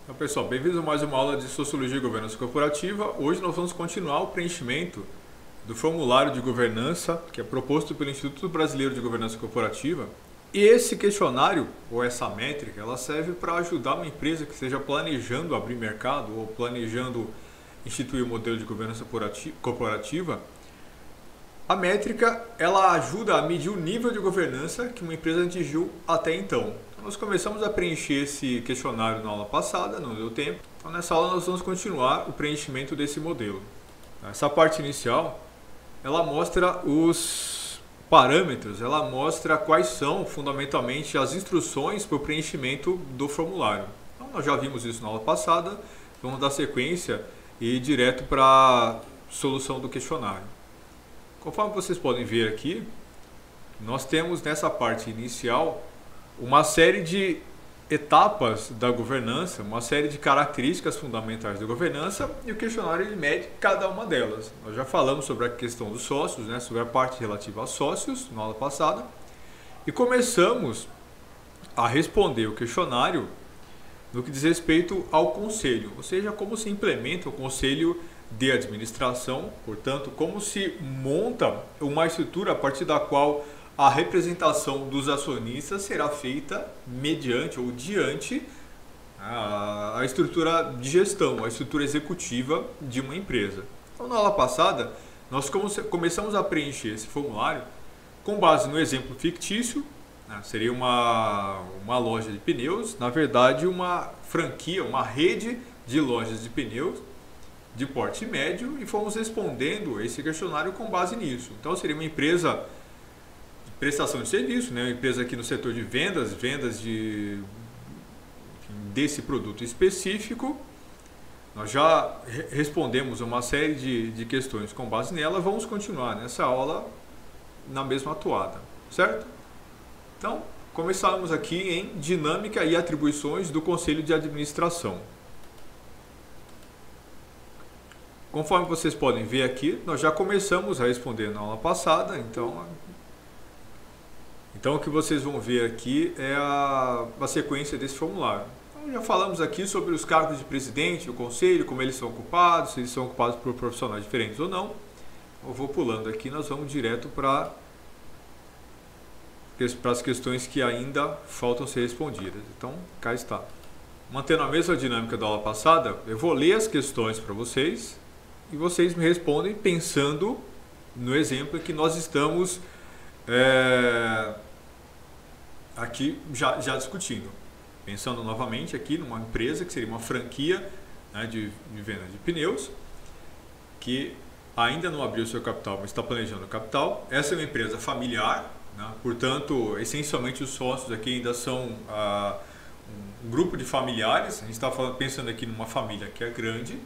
Então, pessoal, bem-vindos a mais uma aula de Sociologia e Governança Corporativa. Hoje nós vamos continuar o preenchimento do formulário de governança que é proposto pelo Instituto Brasileiro de Governança Corporativa. E esse questionário, ou essa métrica, ela serve para ajudar uma empresa que esteja planejando abrir mercado ou planejando instituir um modelo de governança corporativa. A métrica, ela ajuda a medir o nível de governança que uma empresa atingiu até então. Nós começamos a preencher esse questionário na aula passada, não deu tempo. Então nessa aula nós vamos continuar o preenchimento desse modelo. Essa parte inicial, ela mostra os parâmetros, ela mostra quais são fundamentalmente as instruções para o preenchimento do formulário. Então nós já vimos isso na aula passada, vamos dar sequência e ir direto para a solução do questionário. Conforme vocês podem ver aqui, nós temos nessa parte inicial uma série de etapas da governança, uma série de características fundamentais da governança, e o questionário ele mede cada uma delas. Nós já falamos sobre a questão dos sócios, sobre a parte relativa aos sócios na aula passada, e começamos a responder o questionário no que diz respeito ao conselho, ou seja, como se implementa o conselho de administração, portanto, como se monta uma estrutura a partir da qual a representação dos acionistas será feita mediante ou diante a estrutura de gestão, a estrutura executiva de uma empresa. Então, na aula passada, nós começamos a preencher esse formulário com base no exemplo fictício, seria uma loja de pneus, na verdade uma franquia, uma rede de lojas de pneus de porte médio, e fomos respondendo esse questionário com base nisso. Então seria uma empresa de prestação de serviço, uma empresa aqui no setor de vendas desse produto específico. Nós já respondemos uma série de questões com base nela, vamos continuar nessa aula na mesma toada, certo? Então, começamos aqui em dinâmica e atribuições do Conselho de Administração. Conforme vocês podem ver aqui, nós já começamos a responder na aula passada, então o que vocês vão ver aqui é a sequência desse formulário. Então, já falamos aqui sobre os cargos de presidente, o conselho, como eles são ocupados, se eles são ocupados por profissionais diferentes ou não. Eu vou pulando aqui, nós vamos direto para as questões que ainda faltam ser respondidas. Então, cá está. Mantendo a mesma dinâmica da aula passada, eu vou ler as questões para vocês e vocês me respondem pensando no exemplo que nós estamos aqui já discutindo. Pensando novamente aqui numa empresa que seria uma franquia de venda de pneus, que ainda não abriu seu capital, mas está planejando o capital. Essa é uma empresa familiar, portanto, essencialmente os sócios aqui ainda são um grupo de familiares. A gente está pensando aqui numa família que é grande.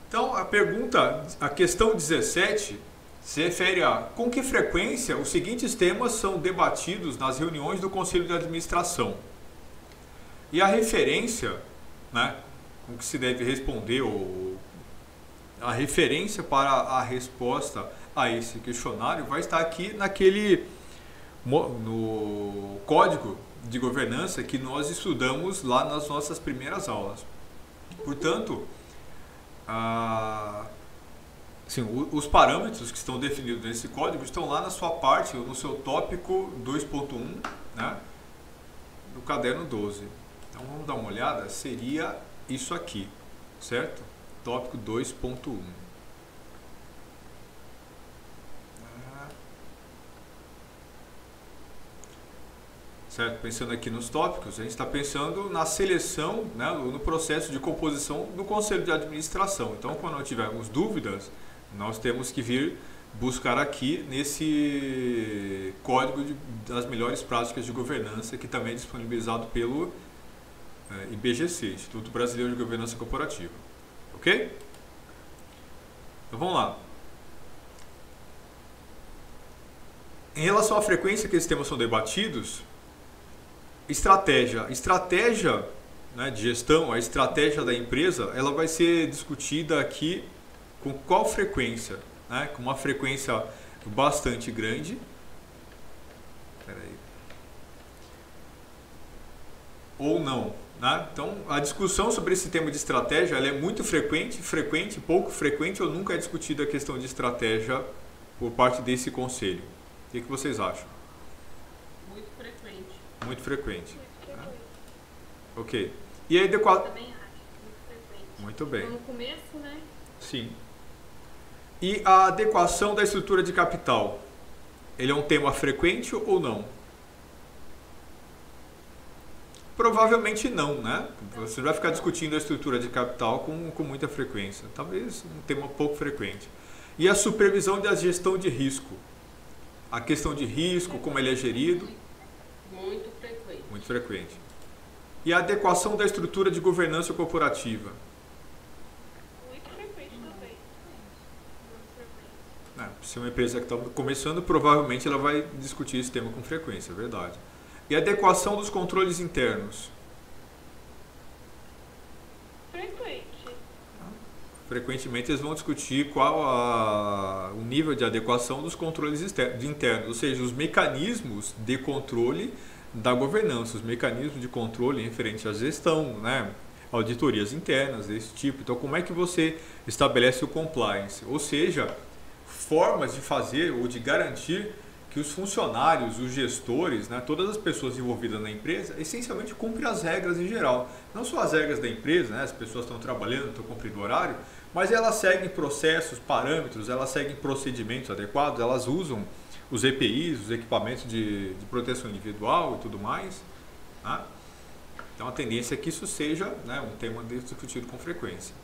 Então, a questão 17, se refere a com que frequência os seguintes temas são debatidos nas reuniões do Conselho de Administração. E a referência, com que se deve responder, ou a referência para a resposta a esse questionário vai estar aqui no código de governança que nós estudamos lá nas nossas primeiras aulas. Portanto, os parâmetros que estão definidos nesse código estão lá na sua parte, ou no seu tópico 2.1, do caderno 12. Então vamos dar uma olhada, seria isso aqui, certo? Tópico 2.1. Certo? Pensando aqui nos tópicos, a gente está pensando na seleção, no processo de composição do Conselho de Administração. Então, quando nós tivermos dúvidas, nós temos que vir buscar aqui nesse código das melhores práticas de governança, que também é disponibilizado pelo IBGC, Instituto Brasileiro de Governança Corporativa. Ok? Então, vamos lá. Em relação à frequência que esses temas são debatidos, estratégia de gestão, a estratégia da empresa, ela vai ser discutida aqui com qual frequência? Com uma frequência bastante grande. Ou não. Né? Então, a discussão sobre esse tema de estratégia ela é muito frequente, pouco frequente, ou nunca é discutida a questão de estratégia por parte desse conselho. O que vocês acham? Muito frequente. Muito frequente. Muito frequente. Ok. E a adequação... Também acho, muito frequente. Muito bem. No começo, né? Sim. E a adequação da estrutura de capital? Ele é um tema frequente ou não? Provavelmente não, né? Você não vai ficar discutindo a estrutura de capital com muita frequência. Talvez um tema pouco frequente. E a supervisão da gestão de risco? A questão de risco, como ele é gerido? Muito frequente. Muito frequente. E a adequação da estrutura de governança corporativa? Muito frequente também. Muito frequente. Se é uma empresa que está começando, provavelmente ela vai discutir esse tema com frequência, é verdade. E a adequação dos controles internos? Frequente. Frequentemente eles vão discutir qual o nível de adequação dos controles internos, ou seja, os mecanismos de controle da governança, os mecanismos de controle referente à gestão, né? Auditorias internas, desse tipo. Então, como é que você estabelece o compliance? Ou seja, formas de fazer ou de garantir que os funcionários, os gestores, né, todas as pessoas envolvidas na empresa, essencialmente cumprem as regras em geral. Não só as regras da empresa, né, as pessoas estão trabalhando, estão cumprindo horário, mas elas seguem processos, parâmetros, elas seguem procedimentos adequados, elas usam os EPIs, os equipamentos de proteção individual e tudo mais. Né? Então a tendência é que isso seja, né, um tema discutido com frequência.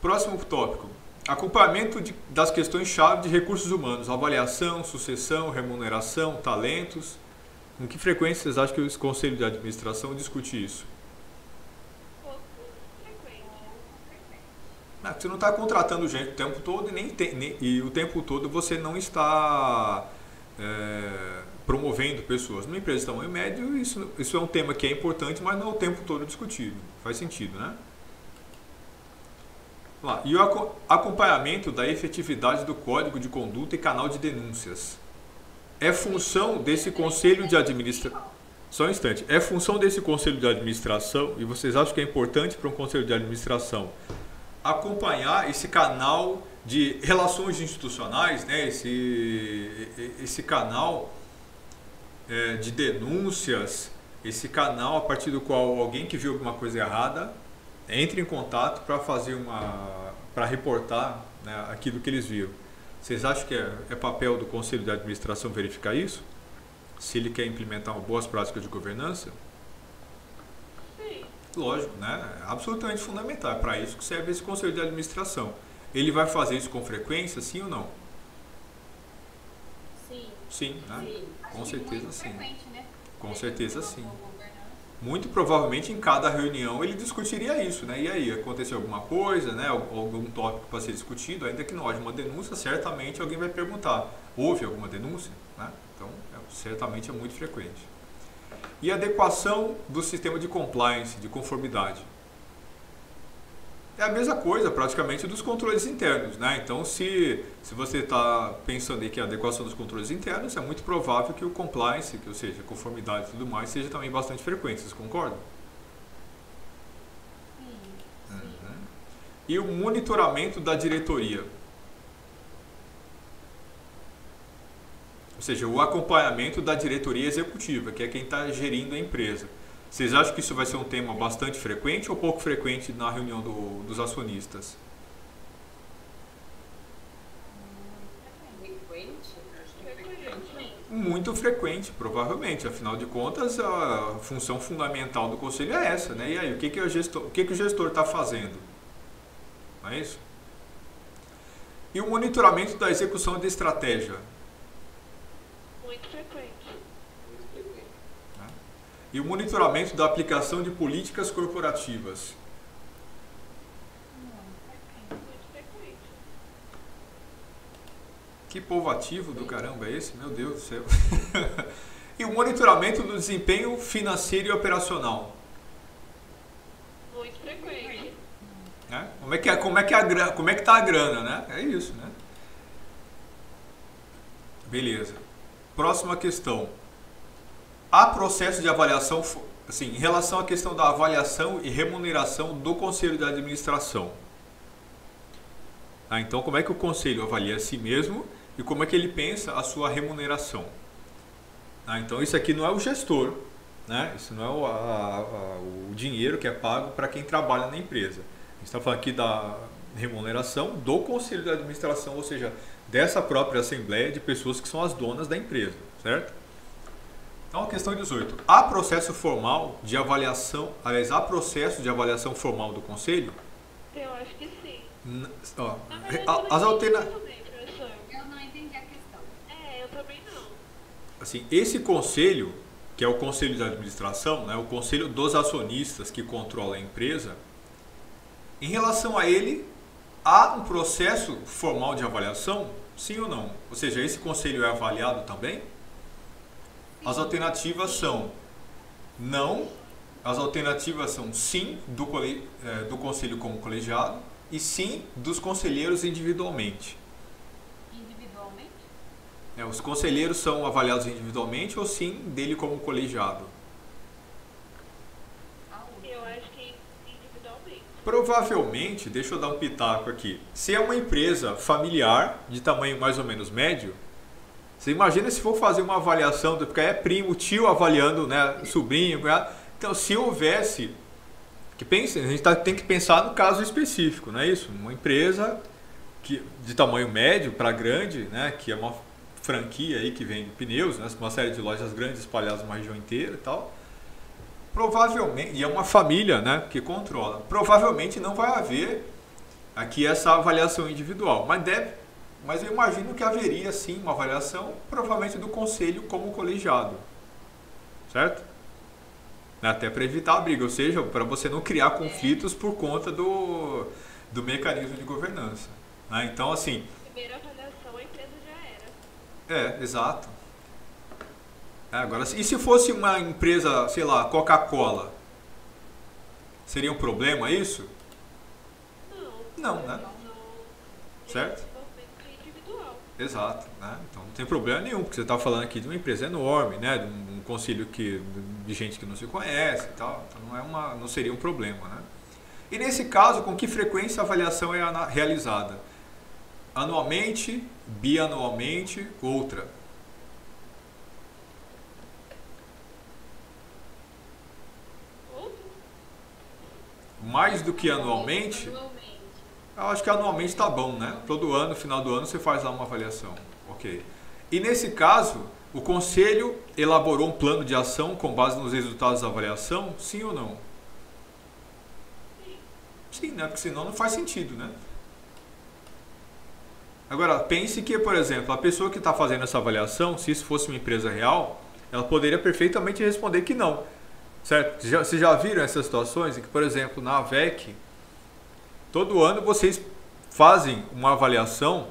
Próximo tópico. Acompanhamento das questões-chave de recursos humanos, avaliação, sucessão, remuneração, talentos. Com que frequência vocês acham que o Conselho de Administração discute isso? Pouco frequente. Você não está contratando gente o tempo todo e o tempo todo você não está promovendo pessoas. Numa empresa de tamanho médio, isso é um tema que é importante, mas não é o tempo todo discutido. Faz sentido, né? E o acompanhamento da efetividade do código de conduta e canal de denúncias. É função desse conselho de administração. Só um instante. É função desse conselho de administração, e vocês acham que é importante para um conselho de administração acompanhar esse canal de relações institucionais, né? Esse canal de denúncias, esse canal a partir do qual alguém que viu alguma coisa errada entre em contato para reportar, né, aquilo que eles viram. Vocês acham que é papel do Conselho de Administração verificar isso? Se ele quer implementar boas práticas de governança? Sim. Lógico, né? É absolutamente fundamental. É para isso que serve esse Conselho de Administração. Ele vai fazer isso com frequência, sim ou não? Sim. Sim, né? Sim. Com certeza sim. Frequente, né? Com certeza sim. Governança. Muito provavelmente em cada reunião ele discutiria isso, né? E aí, aconteceu alguma coisa, né? Algum tópico para ser discutido, ainda que não haja uma denúncia, certamente alguém vai perguntar, houve alguma denúncia? Né? Então, certamente é muito frequente. E a adequação do sistema de compliance, de conformidade. É a mesma coisa praticamente dos controles internos, né? Então, se você está pensando em que a adequação dos controles internos, é muito provável que o compliance, ou seja, conformidade e tudo mais, seja também bastante frequente. Vocês concordam? Sim. Uhum. E o monitoramento da diretoria. Ou seja, o acompanhamento da diretoria executiva, que é quem está gerindo a empresa. Vocês acham que isso vai ser um tema bastante frequente ou pouco frequente na reunião dos acionistas? Frequente? Acho que é frequente. Muito frequente, provavelmente. Afinal de contas, a função fundamental do conselho é essa, né? E aí, o que o gestor está fazendo? Não é isso? E o monitoramento da execução da estratégia? Muito frequente. Muito frequente. E o monitoramento da aplicação de políticas corporativas? Muito frequente. Que povo ativo do caramba é esse? Meu Deus do céu. E o monitoramento do desempenho financeiro e operacional? Muito frequente. Né? Como é que tá a grana, né? É isso, né? Beleza. Próxima questão. Há processo de avaliação assim, em relação à questão da avaliação e remuneração do conselho de administração. Então, como é que o conselho avalia a si mesmo e como é que ele pensa a sua remuneração? Então, isso aqui não é o gestor, né? Isso não é o dinheiro que é pago para quem trabalha na empresa. A gente está falando aqui da remuneração do conselho de administração, ou seja, dessa própria assembleia de pessoas que são as donas da empresa, certo? Então, a questão 18. Há processo formal de avaliação, aliás, há processo de avaliação formal do conselho? Eu acho que sim. Ó, Na verdade, as eu não entendi alternativas. também, professor. Eu não entendi a questão. É, eu também não. Assim, esse conselho, que é o conselho de administração, né, o conselho dos acionistas que controla a empresa, em relação a ele, há um processo formal de avaliação? Sim ou não? Ou seja, esse conselho é avaliado também? As alternativas são não, as alternativas são sim do conselho como colegiado e sim dos conselheiros individualmente. Individualmente? Os conselheiros são avaliados individualmente ou sim dele como colegiado? Eu acho que individualmente. Provavelmente, deixa eu dar um pitaco aqui, se é uma empresa familiar de tamanho mais ou menos médio, você imagina se for fazer uma avaliação, porque é primo, tio avaliando, né, sobrinho, cunhado. Então, se houvesse, que pense, a gente tem que pensar no caso específico, não é isso? Uma empresa de tamanho médio para grande, né, que é uma franquia aí que vende pneus, né, uma série de lojas grandes espalhadas numa região inteira e tal. Provavelmente, e é uma família, né, que controla. Provavelmente não vai haver aqui essa avaliação individual, mas eu imagino que haveria sim uma avaliação, provavelmente do conselho como colegiado, certo? Até para evitar a briga, ou seja, para você não criar conflitos por conta do mecanismo de governança, né? Então, assim... Primeira avaliação, a empresa já era. Exato. Agora, e se fosse uma empresa, sei lá, Coca-Cola, seria um problema isso? Não. Não, né? Não. Certo? Desenvolvimento individual. Exato, né? Então não tem problema nenhum, porque você está falando aqui de uma empresa enorme, né? De um conselho de gente que não se conhece e tal, então não seria um problema, né? E nesse caso, com que frequência a avaliação é realizada? Anualmente, bianualmente, outra? Mais do que anualmente? Eu acho que anualmente está bom, né? Todo ano, final do ano, você faz lá uma avaliação. Ok. E nesse caso, o conselho elaborou um plano de ação com base nos resultados da avaliação? Sim ou não? Sim, né? Porque senão não faz sentido, né? Agora, pense que, por exemplo, a pessoa que está fazendo essa avaliação, se isso fosse uma empresa real, ela poderia perfeitamente responder que não. Certo? Vocês já viram essas situações em que, por exemplo, na AVEC, todo ano vocês fazem uma avaliação,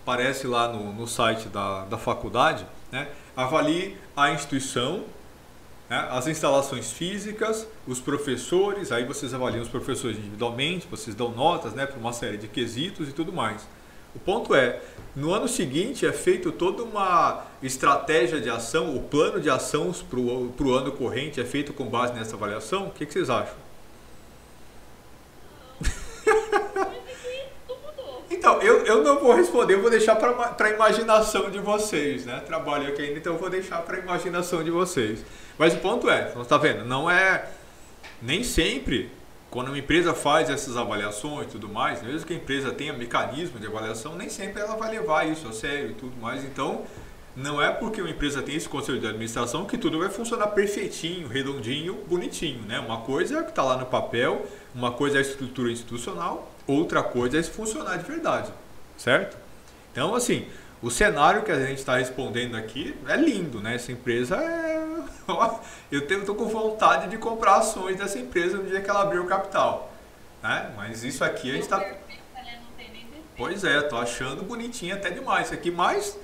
aparece lá no site da faculdade, né? Avalie a instituição, né? As instalações físicas, os professores, aí vocês avaliam os professores individualmente, vocês dão notas, né, para uma série de quesitos e tudo mais. O ponto é, no ano seguinte é feito toda uma estratégia de ação, o plano de ação para o ano corrente é feito com base nessa avaliação? O que vocês acham? Então, eu não vou responder, eu vou deixar para a imaginação de vocês, né? Trabalho aqui ainda, então eu vou deixar para a imaginação de vocês. Mas o ponto é, você está vendo, não é, nem sempre, quando uma empresa faz essas avaliações e tudo mais, mesmo que a empresa tenha mecanismo de avaliação, nem sempre ela vai levar isso a sério e tudo mais. Então, não é porque uma empresa tem esse conselho de administração que tudo vai funcionar perfeitinho, redondinho, bonitinho, né? Uma coisa é o que está lá no papel, uma coisa é a estrutura institucional, outra coisa é se funcionar de verdade, certo? Então, assim, o cenário que a gente está respondendo aqui é lindo, né? Essa empresa é... Eu estou com vontade de comprar ações dessa empresa no dia que ela abrir o capital, né? Mas isso aqui a gente está... Pois é, estou achando bonitinho até demais isso aqui, mas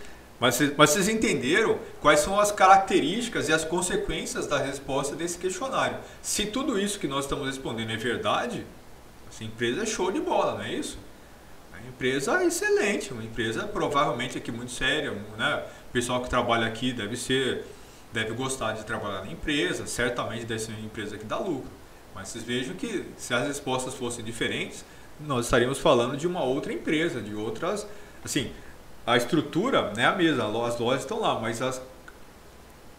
vocês entenderam quais são as características e as consequências da resposta desse questionário. Se tudo isso que nós estamos respondendo é verdade, essa empresa é show de bola, não é isso? A empresa é excelente, uma empresa provavelmente aqui muito séria, né? O pessoal que trabalha aqui deve deve gostar de trabalhar na empresa, certamente deve ser uma empresa que dá lucro. Mas vocês vejam que se as respostas fossem diferentes, nós estaríamos falando de uma outra empresa, de outras... Assim, a estrutura é a mesma, as lojas estão lá, mas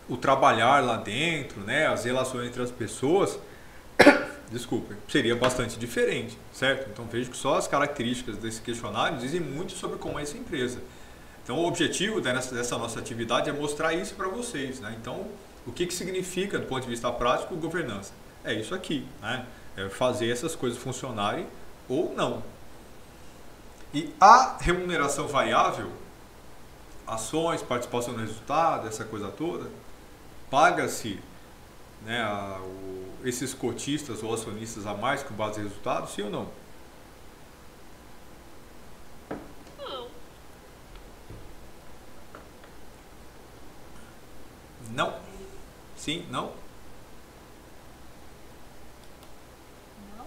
o trabalhar lá dentro, né, as relações entre as pessoas, desculpem, seria bastante diferente, certo? Então vejo que só as características desse questionário dizem muito sobre como é essa empresa. Então o objetivo dessa nossa atividade é mostrar isso para vocês, né? Então, o que significa, do ponto de vista prático, governança? É isso aqui, né? É fazer essas coisas funcionarem ou não. E a remuneração variável, ações, participação no resultado, essa coisa toda, paga-se, né, esses cotistas ou acionistas a mais com base em resultados, sim ou não? Não. Não? Sim? Não? Não?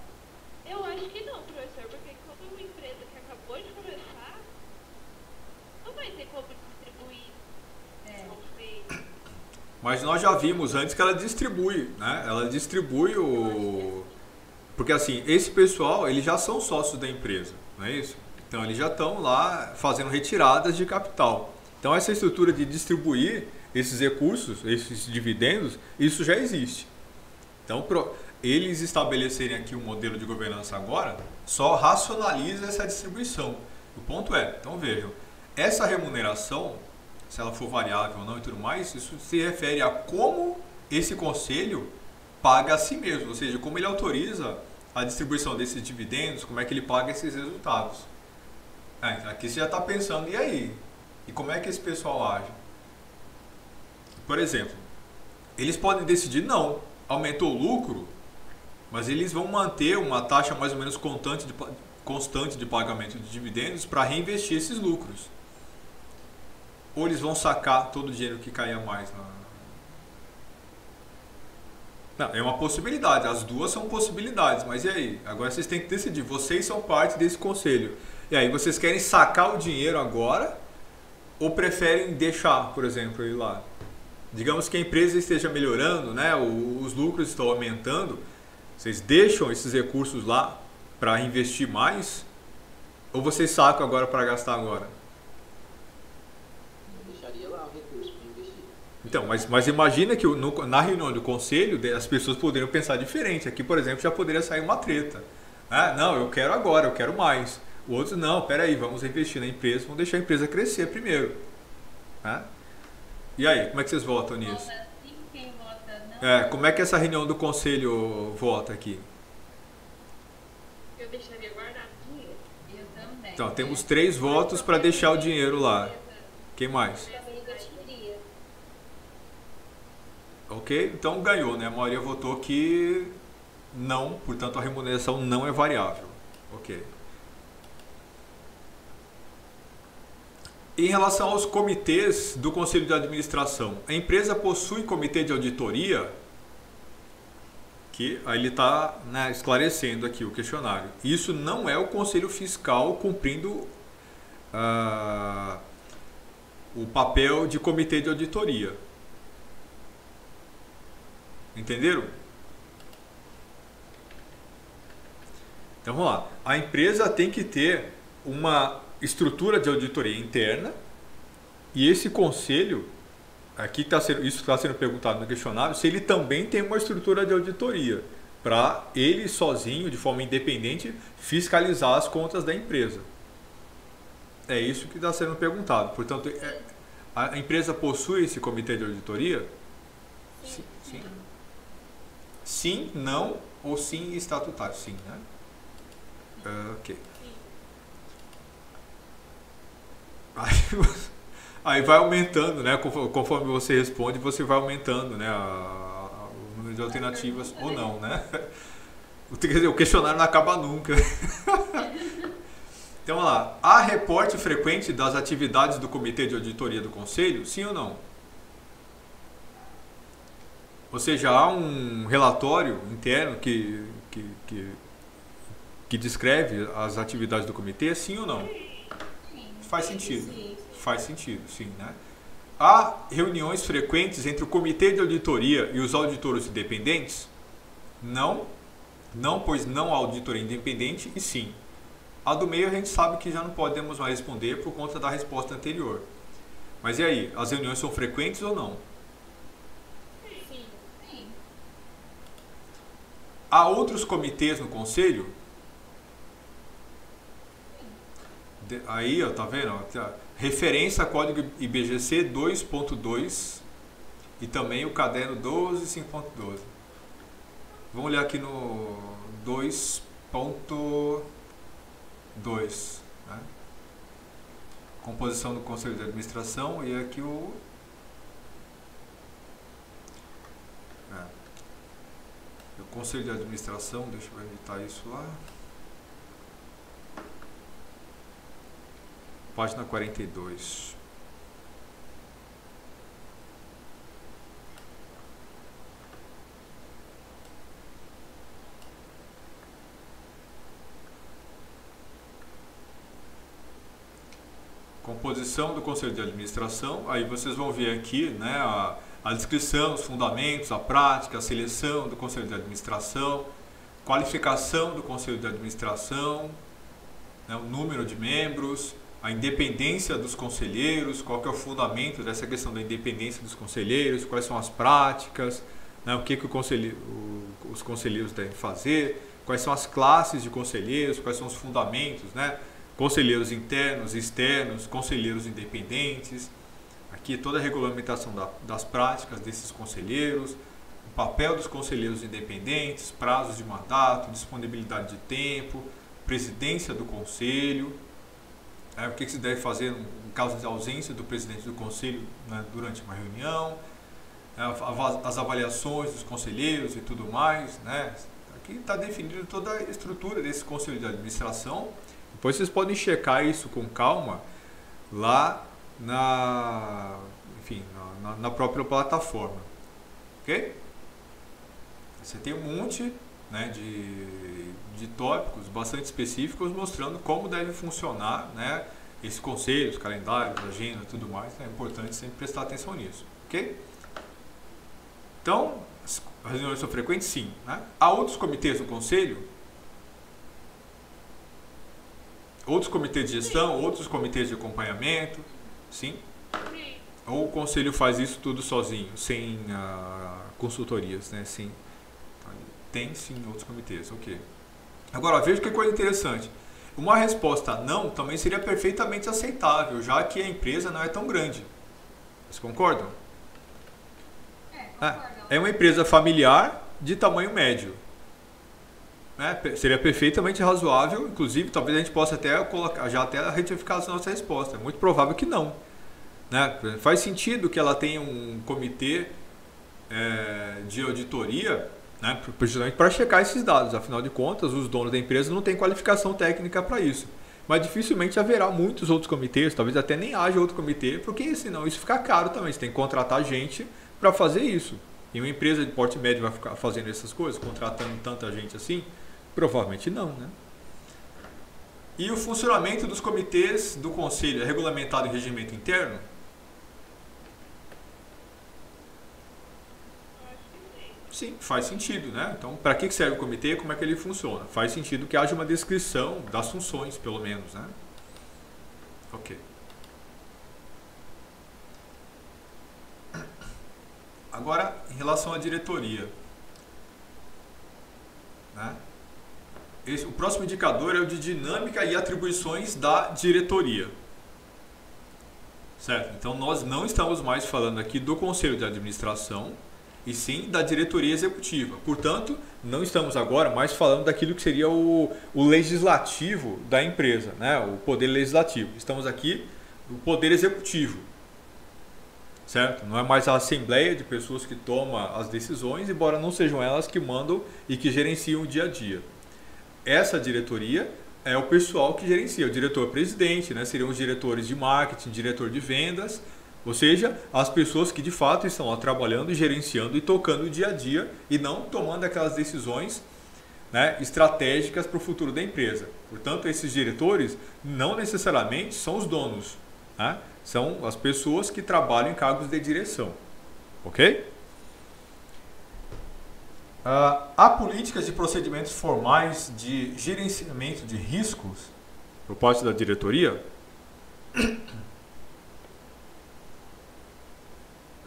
Eu acho que não, professor, porque como é uma empresa que acabou de começar, não vai ter como distribuir conceito. Mas nós já vimos antes que ela distribui, né? Ela distribui o... Porque assim, esse pessoal, eles já são sócios da empresa, não é isso? Então eles já estão lá fazendo retiradas de capital. Então essa estrutura de distribuir esses recursos, esses dividendos, isso já existe. Então eles estabelecerem aqui um modelo de governança agora, só racionaliza essa distribuição. O ponto é, então vejam, essa remuneração, se ela for variável ou não e tudo mais, isso se refere a como esse conselho paga a si mesmo, ou seja, como ele autoriza a distribuição desses dividendos, como é que ele paga esses resultados. Aqui você já está pensando, e aí? E como é que esse pessoal age? Por exemplo, eles podem decidir, não, aumentou o lucro, mas eles vão manter uma taxa mais ou menos constante de pagamento de dividendos para reinvestir esses lucros. Ou eles vão sacar todo o dinheiro que caia mais na... Não, é uma possibilidade, as duas são possibilidades, mas e aí? Agora vocês têm que decidir, vocês são parte desse conselho. E aí, vocês querem sacar o dinheiro agora ou preferem deixar, por exemplo, ele lá? Digamos que a empresa esteja melhorando, né? Os lucros estão aumentando, vocês deixam esses recursos lá para investir mais ou vocês sacam agora para gastar agora? Então, mas imagina que na reunião do conselho as pessoas poderiam pensar diferente. Aqui, por exemplo, já poderia sair uma treta. Não, eu quero agora, eu quero mais. O outro, não, peraí, vamos investir na empresa, vamos deixar a empresa crescer primeiro. E aí, como é que vocês votam nisso? Vota sim, quem vota não. Como é que essa reunião do conselho vota aqui? Eu deixaria guardado dinheiro. Eu também. Então, temos 3 votos para deixar o dinheiro lá. Quem mais? Ok? Então ganhou, né? A maioria votou que não, portanto a remuneração não é variável. Ok. Em relação aos comitês do Conselho de Administração, a empresa possui comitê de auditoria? Que aí ele está, né, esclarecendo aqui o questionário. Isso não é o Conselho Fiscal cumprindo o papel de comitê de auditoria. Entenderam? Então vamos lá. A empresa tem que ter uma estrutura de auditoria interna e esse conselho, aqui isso está sendo perguntado no questionário, se ele também tem uma estrutura de auditoria para ele sozinho, de forma independente, fiscalizar as contas da empresa. É isso que está sendo perguntado. Portanto, a empresa possui esse comitê de auditoria? Sim. Sim. Sim, não ou sim estatutário? Sim, né? Ok. Aí vai aumentando, né? Conforme você responde, você vai aumentando, né? O número de alternativas ou não, né? Quer dizer, o questionário não acaba nunca. Então, vamos lá. Há reporte frequente das atividades do Comitê de Auditoria do Conselho? Sim ou não? Ou seja, há um relatório interno que descreve as atividades do comitê, sim ou não? Sim. Faz sentido. Sim. Faz sentido, sim, né? há reuniões frequentes entre o comitê de auditoria e os auditores independentes? Não, pois não há auditoria independente, e sim. A do meio a gente sabe que já não podemos mais responder por conta da resposta anterior. Mas e aí, as reuniões são frequentes ou não? Sim. Sim. Há outros comitês no conselho? Aí, ó, tá vendo? Referência a código IBGC 2.2 e também o caderno 12.5.12. Vamos olhar aqui no 2.2, né? Composição do Conselho de Administração, e aqui o Conselho de Administração, deixa eu editar isso lá. Página 42. Composição do Conselho de Administração. Aí vocês vão ver aqui, né, a descrição, os fundamentos, a prática, a seleção do Conselho de Administração, qualificação do Conselho de Administração, né, o número de membros, a independência dos conselheiros, qual que é o fundamento dessa questão da independência dos conselheiros, quais são as práticas, né, o que os conselheiros devem fazer, quais são as classes de conselheiros, quais são os fundamentos, né, conselheiros internos, externos, conselheiros independentes. Aqui toda a regulamentação das práticas desses conselheiros, o papel dos conselheiros independentes, prazos de mandato, disponibilidade de tempo, presidência do conselho, o que se deve fazer em caso de ausência do presidente do conselho, né, durante uma reunião, as avaliações dos conselheiros e tudo mais, né? Aqui está definido toda a estrutura desse conselho de administração. Depois vocês podem checar isso com calma lá na própria plataforma, ok? Você tem um monte, né, de tópicos bastante específicos mostrando como deve funcionar, né, esse conselho, os calendários, agenda e tudo mais. É importante sempre prestar atenção nisso, ok? Então, as reuniões são frequentes? Sim, né? Há outros comitês no conselho? Outros comitês de gestão, outros comitês de acompanhamento? Sim? Sim. Ou o conselho faz isso tudo sozinho, sem consultorias, né? Sim. Tem sim outros comitês, ok. Agora, veja que coisa interessante. Uma resposta não também seria perfeitamente aceitável, já que a empresa não é tão grande. Vocês concordam? Concordo. É uma empresa familiar de tamanho médio. Né? Seria perfeitamente razoável, inclusive talvez a gente possa até colocar, já até retificar a nossa resposta. É muito provável que não. Né? Faz sentido que ela tenha um comitê de auditoria, né, precisamente para checar esses dados. Afinal de contas, os donos da empresa não têm qualificação técnica para isso. Mas dificilmente haverá muitos outros comitês, talvez até nem haja outro comitê, porque senão isso fica caro também. Você tem que contratar gente para fazer isso. E uma empresa de porte médio vai ficar fazendo essas coisas, contratando tanta gente assim? Provavelmente não, né? E o funcionamento dos comitês do conselho é regulamentado em regimento interno? Sim, faz sentido, né? Então, para que serve o comitê e como é que ele funciona? Faz sentido que haja uma descrição das funções, pelo menos, né? Ok. Agora, em relação à diretoria, né? O próximo indicador é o de dinâmica e atribuições da diretoria. Certo? Então, nós não estamos mais falando aqui do Conselho de Administração, e sim da diretoria executiva. Portanto, não estamos agora mais falando daquilo que seria o legislativo da empresa, né? O poder legislativo. Estamos aqui no poder executivo. Certo? Não é mais a assembleia de pessoas que tomam as decisões, embora não sejam elas que mandam e que gerenciam o dia a dia. Essa diretoria é o pessoal que gerencia, o diretor-presidente, né? Seriam os diretores de marketing, diretor de vendas, ou seja, as pessoas que de fato estão lá trabalhando, gerenciando e tocando o dia a dia e não tomando aquelas decisões, né, estratégicas para o futuro da empresa. Portanto, esses diretores não necessariamente são os donos. né? São as pessoas que trabalham em cargos de direção. Ok? Há políticas e procedimentos formais de gerenciamento de riscos por parte da diretoria?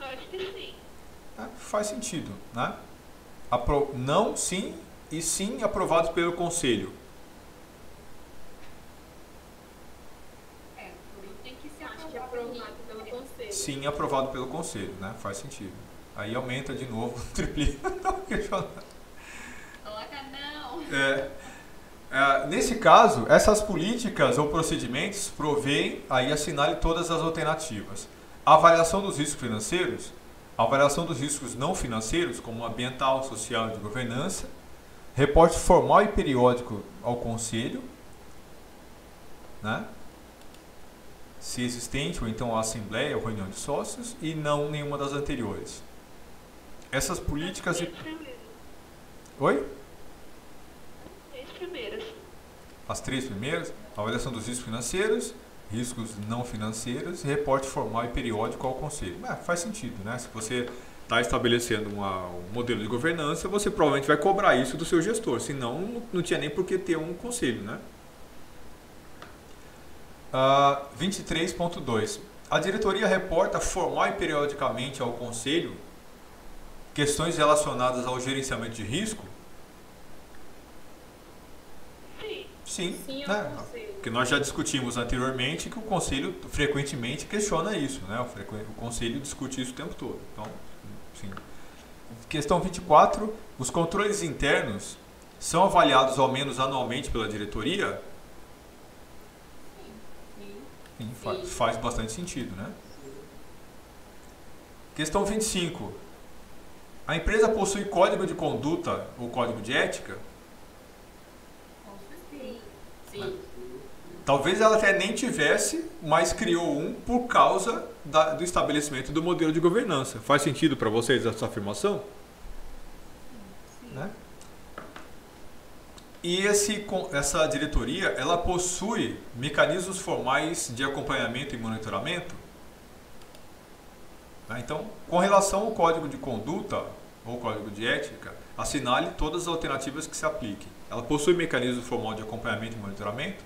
Acho que sim. Faz sentido, né? Não, sim e sim aprovados pelo conselho. Tem que ser Acho que é aprovado pelo conselho. Sim, aprovado pelo conselho, né? Faz sentido. Aí aumenta de novo, triplica. Coloca não. Nesse caso, essas políticas ou procedimentos provêem, aí assinale todas as alternativas. A avaliação dos riscos financeiros, a avaliação dos riscos não financeiros, como ambiental, social e de governança, reporte formal e periódico ao conselho, né? Se existente, ou então a assembleia ou reunião de sócios, e não nenhuma das anteriores. Essas políticas... Oi? As primeiras. As três primeiras, avaliação dos riscos financeiros, riscos não financeiros e reporte formal e periódico ao conselho. Faz sentido, né? Se você está estabelecendo um modelo de governança, você provavelmente vai cobrar isso do seu gestor, senão não tinha nem por que ter um conselho, né? 23.2. A diretoria reporta formal e periodicamente ao conselho questões relacionadas ao gerenciamento de risco? Sim, né? Porque nós já discutimos anteriormente que o conselho frequentemente questiona isso, né? O conselho discute isso o tempo todo. Então, sim. Questão 24. Os controles internos são avaliados ao menos anualmente pela diretoria? Sim, faz bastante sentido, né? Questão 25. A empresa possui código de conduta ou código de ética? Sim. Talvez ela até nem tivesse, mas criou um por causa do estabelecimento do modelo de governança. Faz sentido para vocês essa afirmação? Sim. Né? E essa diretoria, ela possui mecanismos formais de acompanhamento e monitoramento? Então, com relação ao código de conduta ou código de ética, assinale todas as alternativas que se apliquem. Ela possui mecanismo formal de acompanhamento e monitoramento?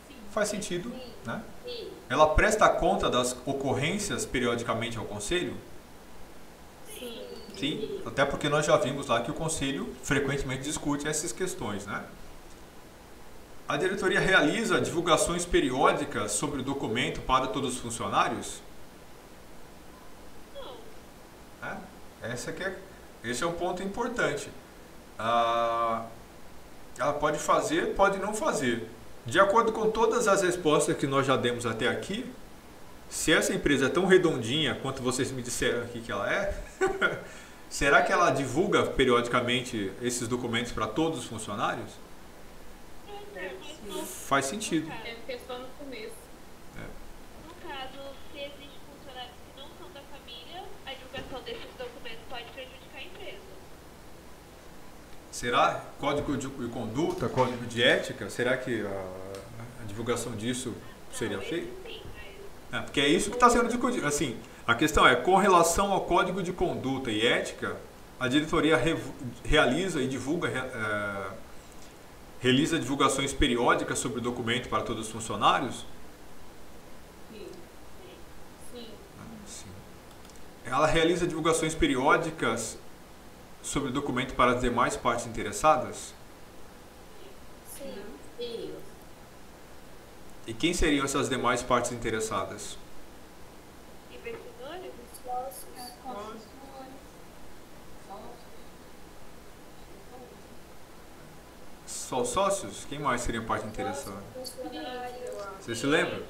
Sim. Faz sentido, Sim. né? Sim. Ela presta conta das ocorrências periodicamente ao conselho? Sim. Sim, até porque nós já vimos lá que o conselho frequentemente discute essas questões, né? A diretoria realiza divulgações periódicas sobre o documento para todos os funcionários? Não. Esse é um ponto importante. Ela pode fazer, pode não fazer. De acordo com todas as respostas que nós já demos até aqui, se essa empresa é tão redondinha quanto vocês me disseram aqui que ela é, será que ela divulga periodicamente esses documentos para todos os funcionários? Faz sentido. É porque só no começo. No caso, se existem funcionários que não são da família, a divulgação desses documentos pode prejudicar a empresa. Será código de conduta, código de ética? Será que a divulgação disso seria feita? Sim, mas... Porque é isso que está sendo discutido. Assim, a questão é, com relação ao código de conduta e ética, a diretoria realiza e divulga, realiza divulgações periódicas sobre o documento para todos os funcionários? Sim. Sim. Sim. Ela realiza divulgações periódicas sobre o documento para as demais partes interessadas? Sim. Sim. E quem seriam essas demais partes interessadas? Investidores? Só os sócios? Quem mais seria parte interessada? Você se lembra?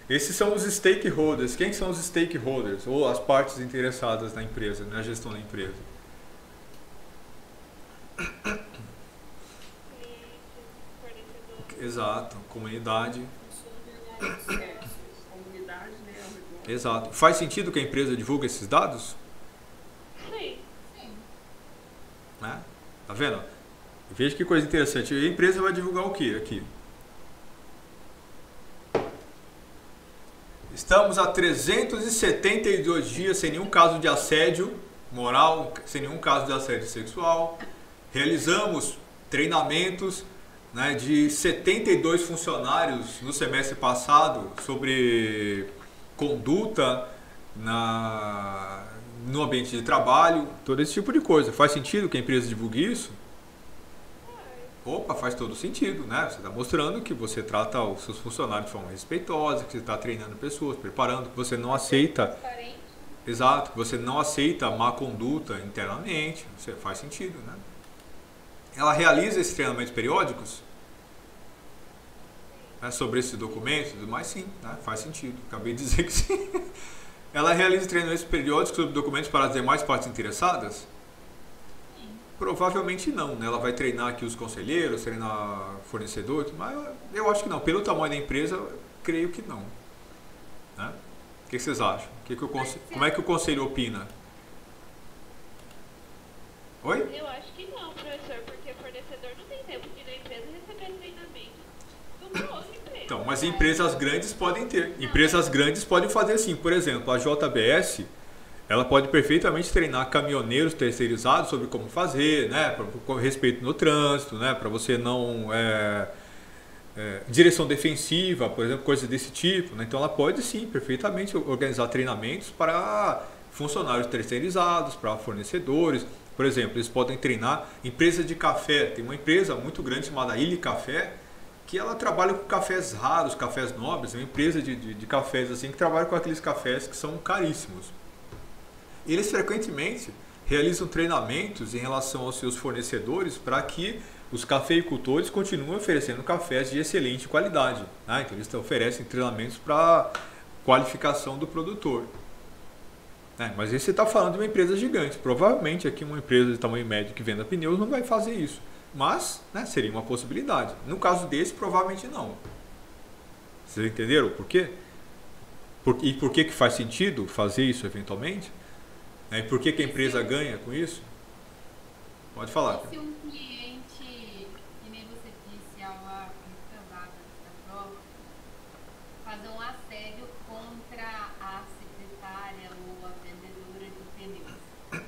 Esses são os stakeholders. Quem são os stakeholders? Ou as partes interessadas na empresa, na gestão da empresa? Exato, comunidade. Comunidade, né? Exato. Faz sentido que a empresa divulgue esses dados? Sim. Né? Tá vendo? Veja que coisa interessante. A empresa vai divulgar o que aqui? Estamos há 372 dias sem nenhum caso de assédio moral, sem nenhum caso de assédio sexual. Realizamos treinamentos, né, de 72 funcionários no semestre passado sobre conduta no ambiente de trabalho, todo esse tipo de coisa. Faz sentido que a empresa divulgue isso? Opa, faz todo sentido, né? Você está mostrando que você trata os seus funcionários de forma respeitosa, que você está treinando pessoas, preparando, que você não aceita... Exato, que você não aceita má conduta internamente. Isso faz sentido, né? Ela realiza esses treinamentos periódicos, né, sobre esses documentos e tudo mais, sim, né? Faz sentido. Acabei de dizer que sim. Ela realiza treinamentos periódicos sobre documentos para as demais partes interessadas? Provavelmente não, né? Ela vai treinar aqui os conselheiros, treinar fornecedores, mas eu acho que não. Pelo tamanho da empresa, eu creio que não. Né? O que vocês acham? Como é que o conselho opina? Oi? Eu acho que não, professor, porque o fornecedor não tem tempo de ir na empresa receber treinamento de uma outra empresa. Então, mas empresas grandes podem ter. Empresas grandes podem fazer assim. Por exemplo, a JBS, ela pode perfeitamente treinar caminhoneiros terceirizados sobre como fazer, né, com respeito no trânsito, né, para você não... direção defensiva, por exemplo, coisas desse tipo, né? Então ela pode sim, perfeitamente organizar treinamentos para funcionários terceirizados, para fornecedores. Por exemplo, eles podem treinar empresa de café. Tem uma empresa muito grande chamada Ilha Café, que ela trabalha com cafés raros, cafés nobres. É uma empresa de cafés assim que trabalha com aqueles cafés que são caríssimos. Eles frequentemente realizam treinamentos em relação aos seus fornecedores para que os cafeicultores continuam oferecendo cafés de excelente qualidade. Né? Então eles oferecem treinamentos para qualificação do produtor. Mas esse você está falando de uma empresa gigante. Provavelmente aqui uma empresa de tamanho médio que venda pneus não vai fazer isso. Mas, né, seria uma possibilidade. No caso desse, provavelmente não. Vocês entenderam por quê? E por que faz sentido fazer isso eventualmente? E por que a empresa ganha com isso? Pode falar. Se um cliente, que nem você disse ao atrasado da prova, fazer um assédio contra a secretária ou a vendedora de pneus.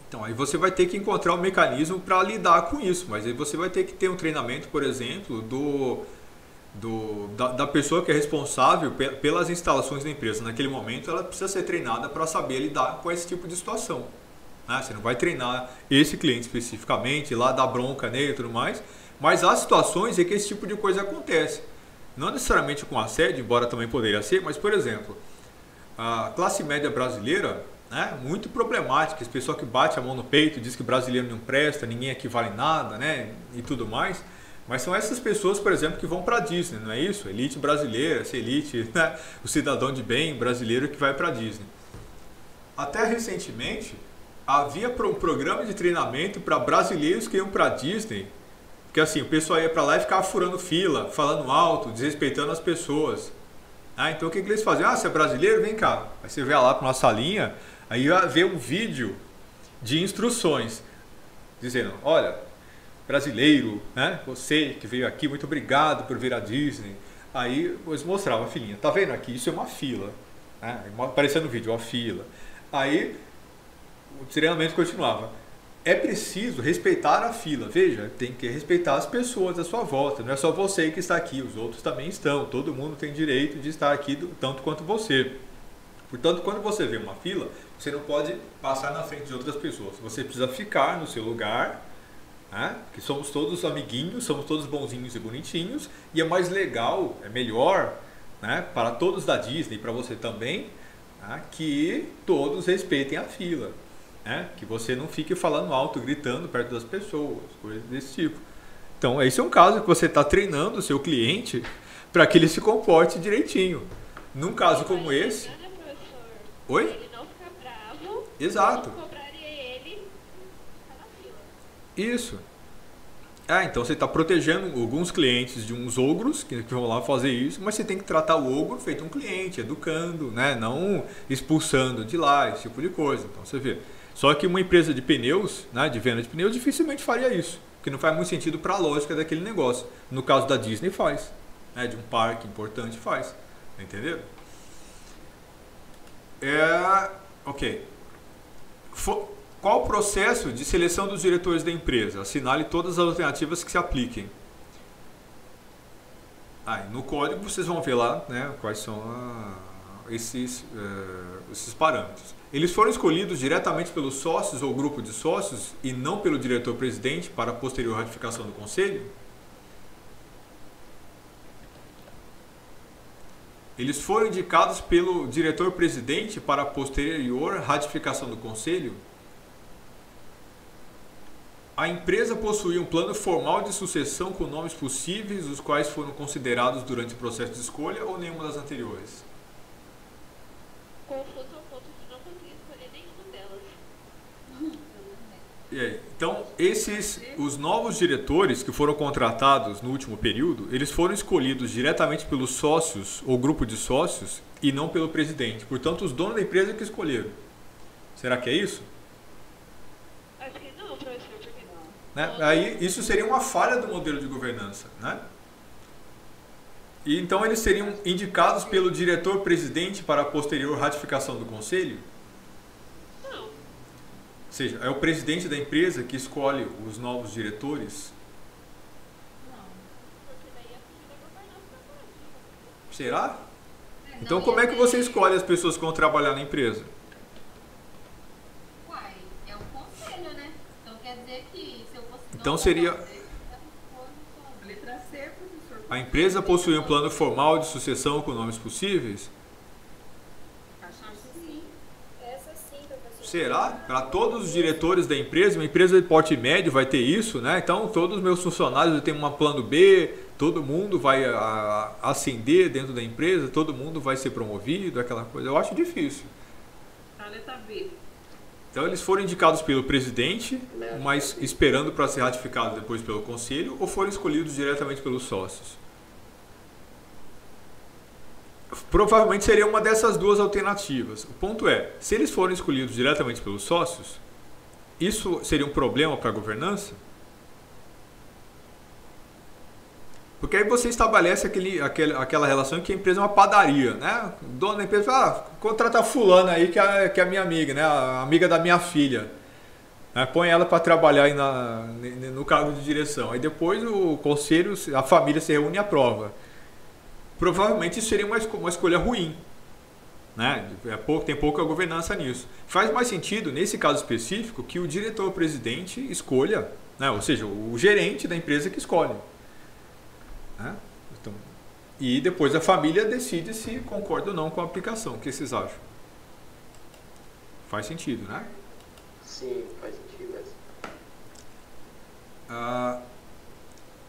Então, aí você vai ter que encontrar um mecanismo para lidar com isso, mas aí você vai ter que ter um treinamento, por exemplo, da pessoa que é responsável pelas instalações da empresa. Naquele momento, ela precisa ser treinada para saber lidar com esse tipo de situação. Você não vai treinar esse cliente especificamente, lá dar bronca nele e tudo mais, mas há situações em que esse tipo de coisa acontece. Não necessariamente com assédio, embora também poderia ser, mas, por exemplo, a classe média brasileira, né, muito problemática. Esse pessoal que bate a mão no peito, diz que brasileiro não presta, ninguém aqui vale nada, né, e tudo mais. Mas são essas pessoas, por exemplo, que vão para a Disney, não é isso? Elite brasileira, essa elite, né, o cidadão de bem brasileiro que vai para a Disney. Até recentemente, havia um programa de treinamento para brasileiros que iam para a Disney, porque assim, o pessoal ia para lá e ficava furando fila, falando alto, desrespeitando as pessoas. Então o que eles faziam? Você é brasileiro? Vem cá. Aí você vai lá para uma salinha, aí vai ver um vídeo de instruções, dizendo, olha, brasileiro, né? Você que veio aqui, muito obrigado por vir à Disney. Aí eles mostravam a filinha, tá vendo aqui? Isso é uma fila. Né? Aparecendo no vídeo, uma fila. Aí o treinamento continuava. É preciso respeitar a fila. Veja, tem que respeitar as pessoas à sua volta. Não é só você que está aqui, os outros também estão. Todo mundo tem direito de estar aqui tanto quanto você. Portanto, quando você vê uma fila, você não pode passar na frente de outras pessoas. Você precisa ficar no seu lugar, né? Que somos todos amiguinhos, somos todos bonzinhos e bonitinhos. E é mais legal, é melhor, né, para todos da Disney, para você também, né, que todos respeitem a fila. Que você não fique falando alto, gritando perto das pessoas, coisas desse tipo. Então, esse é um caso que você está treinando o seu cliente para que ele se comporte direitinho. Num caso como esse... Oi? Ele não fica bravo. Exato. Não cobraria ele ficar na fila. Isso. Então você está protegendo alguns clientes de uns ogros que vão lá fazer isso, mas você tem que tratar o ogro feito um cliente, educando, né? Não expulsando de lá, esse tipo de coisa. Então você vê. Só que uma empresa de pneus, né, de venda de pneus, dificilmente faria isso, porque não faz muito sentido para a lógica daquele negócio. No caso da Disney faz, né, de um parque importante faz, entenderam? Ok. Qual o processo de seleção dos diretores da empresa? Assinale todas as alternativas que se apliquem. No código vocês vão ver lá, né, quais são esses parâmetros. Eles foram escolhidos diretamente pelos sócios ou grupo de sócios e não pelo diretor-presidente para a posterior ratificação do conselho? Eles foram indicados pelo diretor-presidente para a posterior ratificação do conselho? A empresa possuía um plano formal de sucessão com nomes possíveis, os quais foram considerados durante o processo de escolha ou nenhuma das anteriores? Confuso ao ponto de não conseguir escolher nenhuma delas. E aí? Então, os novos diretores que foram contratados no último período, eles foram escolhidos diretamente pelos sócios ou grupo de sócios e não pelo presidente. Portanto, os donos da empresa que escolheram. Será que é isso? Acho que não, professor, porque não. Né? Aí, isso seria uma falha do modelo de governança, né? E então eles seriam indicados pelo diretor-presidente para a posterior ratificação do conselho? Não. Ou seja, é o presidente da empresa que escolhe os novos diretores? Não. Porque daí é fugir da governança corporativa. Será? Não Então como é que ia você ter- escolhe as pessoas que vão trabalhar na empresa? Uai, é um conselho, né? Então quer dizer que se eu fosse Então dono seria- da empresa, eu fosse- Letra C, professor. A empresa possui um plano formal de sucessão com nomes possíveis? Achamos que sim. Essa sim, professor. Será? Para todos os diretores da empresa, uma empresa de porte médio vai ter isso, né? Então todos os meus funcionários têm um plano B, todo mundo vai ascender dentro da empresa, todo mundo vai ser promovido, aquela coisa. Eu acho difícil. A letra B. Então eles foram indicados pelo presidente, mas esperando para ser ratificado depois pelo conselho, ou foram escolhidos diretamente pelos sócios? Provavelmente seria uma dessas duas alternativas. O ponto é, se eles forem escolhidos diretamente pelos sócios, isso seria um problema para a governança? Porque aí você estabelece aquela relação que a empresa é uma padaria, né? O dono da empresa fala, contrata fulana aí que é a minha amiga, né? A amiga da minha filha. Né? Põe ela para trabalhar aí no cargo de direção. Aí depois o conselho, a família se reúne e aprova. Provavelmente isso seria uma escolha ruim. Né? Tem pouca governança nisso. Faz mais sentido, nesse caso específico, que o diretor-presidente escolha, né? Ou seja, o gerente da empresa que escolhe. Né? Então, e depois a família decide se concorda ou não com a aplicação. O que vocês acham? Faz sentido, né? Sim, faz sentido essa.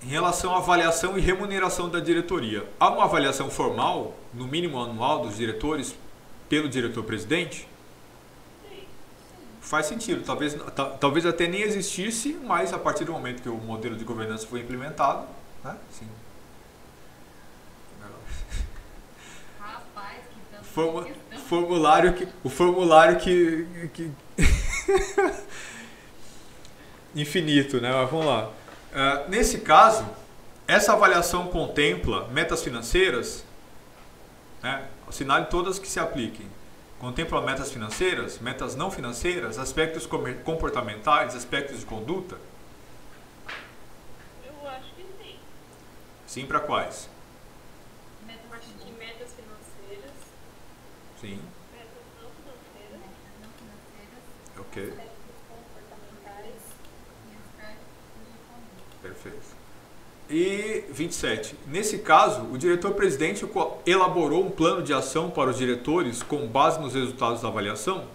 Em relação à avaliação e remuneração da diretoria, há uma avaliação formal, no mínimo anual, dos diretores pelo diretor-presidente? Faz sentido. Talvez até nem existisse, mas a partir do momento que o modelo de governança foi implementado, né? Sim. Rapaz, que tanto O formulário que infinito, né? Mas vamos lá. Nesse caso, essa avaliação contempla metas financeiras, né? Assinale todas que se apliquem. Contempla metas financeiras, metas não financeiras, aspectos comportamentais, aspectos de conduta? Eu acho que sim. Sim, para quais? Acho que metas financeiras. Sim, Metas não financeiras. não financeiras ok, Aspectos comportamentais. e aspectos de conduta. perfeito. E 27. Nesse caso, o diretor-presidente elaborou um plano de ação para os diretores com base nos resultados da avaliação?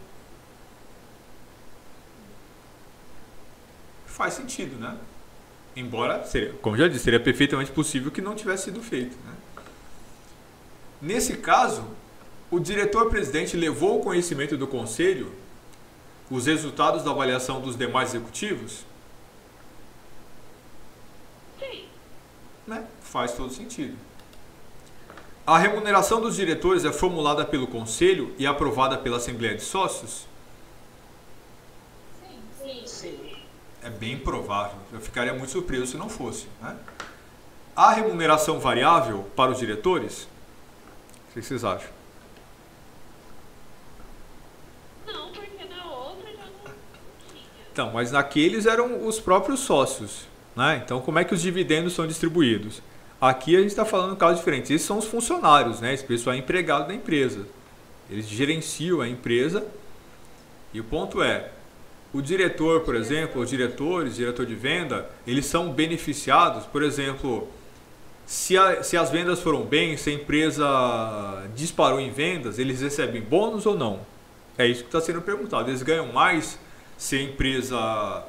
Faz sentido, né? Embora, como já disse, seria perfeitamente possível que não tivesse sido feito. Né? Nesse caso, o diretor-presidente levou ao conhecimento do conselho os resultados da avaliação dos demais executivos? Sim. Né? Faz todo sentido. A remuneração dos diretores é formulada pelo conselho e aprovada pela Assembleia de Sócios? Sim. Sim. Sim. É bem provável. Eu ficaria muito surpreso se não fosse. Né? Há remuneração variável para os diretores? O que vocês acham? Então, mas naqueles eram os próprios sócios, né? Então, como é que os dividendos são distribuídos? Aqui a gente está falando de casos diferentes. Esses são os funcionários, né? Esse pessoal é empregado da empresa. Eles gerenciam a empresa. E o ponto é, o diretor, por exemplo, os diretores, diretor de venda, eles são beneficiados, por exemplo, se as vendas foram bem, se a empresa disparou em vendas, eles recebem bônus ou não? É isso que está sendo perguntado. Eles ganham mais se a empresa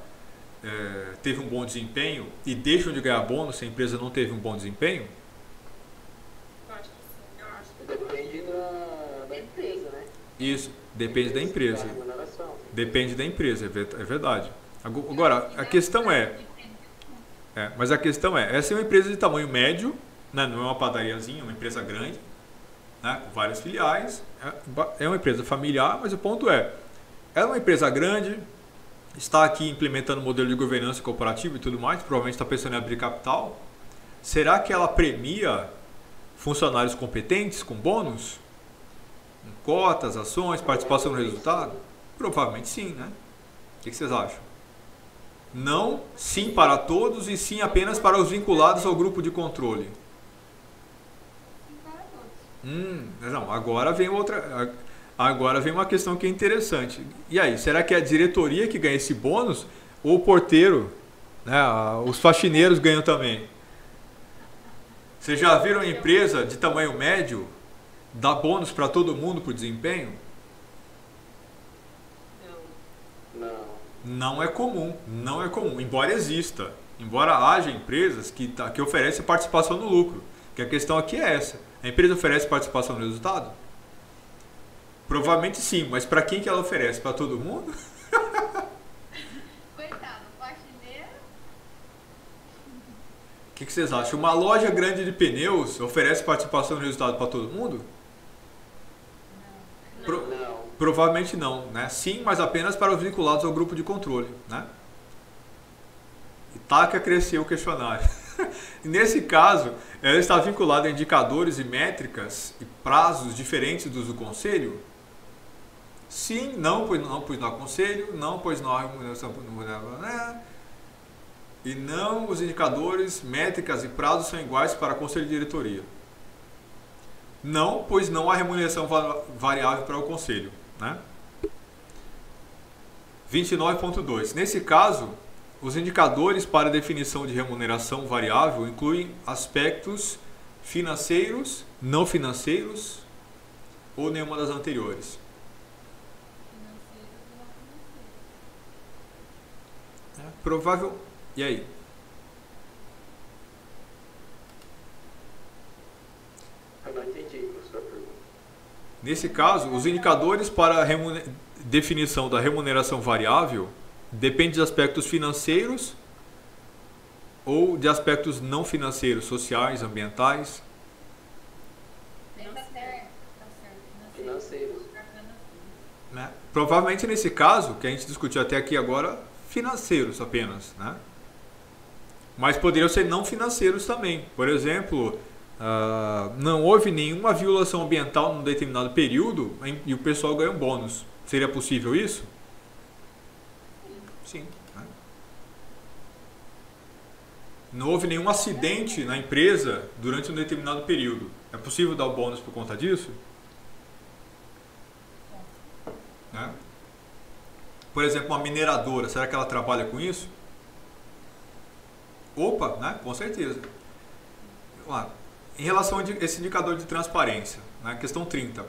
teve um bom desempenho e deixam de ganhar bônus se a empresa não teve um bom desempenho? Eu acho que sim, eu acho que Depende da empresa, né? Isso, depende da empresa. Da remuneração. Depende da empresa, é verdade. Agora, a questão mas a questão essa é uma empresa de tamanho médio, né? Não é uma padariazinha, é uma empresa grande, né? Com várias filiais, é uma empresa familiar, mas o ponto ela é uma empresa grande, está aqui implementando um modelo de governança corporativa e tudo mais, provavelmente está pensando em abrir capital. Será que ela premia funcionários competentes com bônus? Com cotas, ações, participação no resultado? Provavelmente sim, né? O que vocês acham? Não sim para todos e sim apenas para os vinculados ao grupo de controle. Não, agora vem outra. Agora vem uma questão que é interessante. E aí, será que é a diretoria que ganha esse bônus ou o porteiro, né, os faxineiros ganham também? Vocês já viram uma empresa de tamanho médio dar bônus para todo mundo por desempenho? Não. Não é comum, não é comum, embora exista. Embora haja empresas que oferecem participação no lucro. Que a questão aqui é essa. A empresa oferece participação no resultado? Provavelmente sim, mas para quem que ela oferece? Para todo mundo? Coitado, faxineiro. O que vocês acham? Uma loja grande de pneus oferece participação no resultado para todo mundo? Não. Provavelmente não, né? Sim, mas apenas para os vinculados ao grupo de controle, né? E taca cresceu o questionário. Nesse caso, ela está vinculada a indicadores e métricas e prazos diferentes dos do conselho? Sim, não, pois não há conselho, não, pois não há remuneração, né? E não, os indicadores, métricas e prazos são iguais para conselho de diretoria. Não, pois não há remuneração variável para o conselho, né? 29.2. Nesse caso, os indicadores para definição de remuneração variável incluem aspectos financeiros, não financeiros ou nenhuma das anteriores. Provável. E aí? Eu não entendi a sua pergunta. Nesse caso, os indicadores para a definição da remuneração variável dependem de aspectos financeiros ou de aspectos não financeiros, sociais, ambientais. Tá certo. Financeiro. Né? Provavelmente nesse caso, que a gente discutiu até aqui agora, financeiros apenas, né? Mas poderiam ser não financeiros também. Por exemplo, não houve nenhuma violação ambiental num determinado período e o pessoal ganhou um bônus. Seria possível isso? Sim. Né? Não houve nenhum acidente na empresa durante um determinado período. É possível dar o bônus por conta disso? Né? Por exemplo, uma mineradora, será que ela trabalha com isso? Opa, né? Com certeza. Vamos lá. Em relação a esse indicador de transparência, né? Questão 30.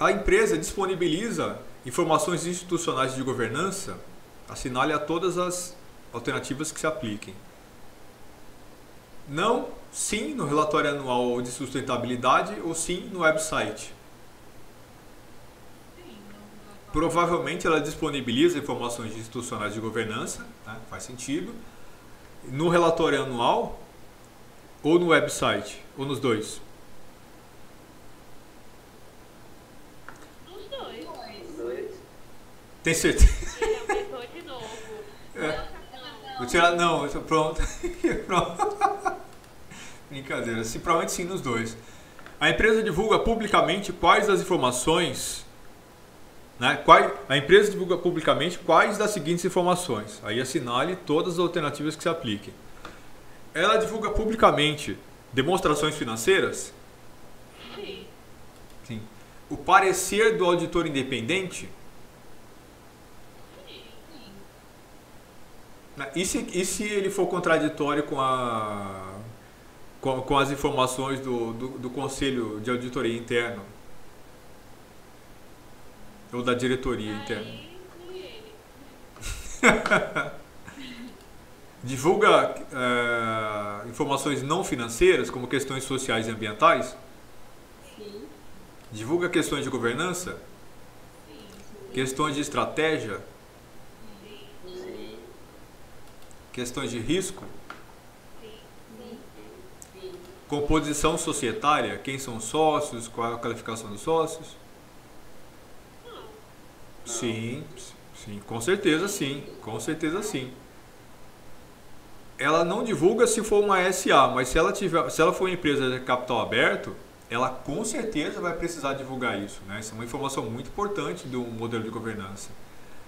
A empresa disponibiliza informações institucionais de governança, assinale a todas as alternativas que se apliquem. Não, sim no relatório anual de sustentabilidade ou sim no website. Provavelmente ela disponibiliza informações institucionais de governança, né? Faz sentido. No relatório anual ou no website, ou nos dois? Nos dois. Os dois. Tem certeza? Ele aumentou de novo. Vou tirar, não, pronto. Pronto. Brincadeira, provavelmente sim nos dois. A empresa divulga publicamente quais das informações Né? A empresa divulga publicamente quais das seguintes informações. Aí assinale todas as alternativas que se apliquem. Ela divulga publicamente demonstrações financeiras? Sim. Sim. O parecer do auditor independente? Sim. Né? E se ele for contraditório com as informações do Conselho de Auditoria Interno? Ou da diretoria interna? Aí, nem ele. Divulga informações não financeiras, como questões sociais e ambientais? Sim. Divulga questões de governança? Questões de estratégia? Sim. Questões de risco? Sim. Composição societária? Quem são os sócios? Qual é a qualificação dos sócios? Não. Sim, sim, com certeza sim, com certeza sim. Ela não divulga se for uma SA, mas se ela for uma empresa de capital aberto, ela com certeza vai precisar divulgar isso, né? Isso é uma informação muito importante do modelo de governança.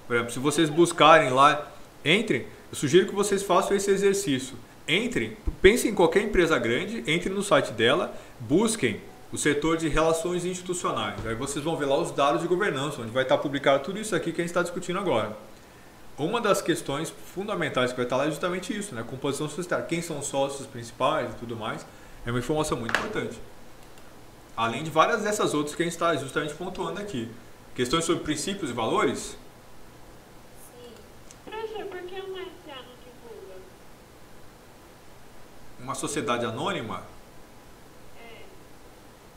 Por exemplo, se vocês buscarem lá, entrem, eu sugiro que vocês façam esse exercício. Entrem, pensem em qualquer empresa grande, entrem no site dela, busquem o setor de relações institucionais. Aí vocês vão ver lá os dados de governança, onde vai estar publicado tudo isso aqui que a gente está discutindo agora. Uma das questões fundamentais que vai estar lá é justamente isso, né? Composição societária, quem são os sócios principais e tudo mais, é uma informação muito importante. Além de várias dessas outras que a gente está justamente pontuando aqui. Questões sobre princípios e valores? Sim. Professor, por que uma SA não divulga? Uma sociedade anônima?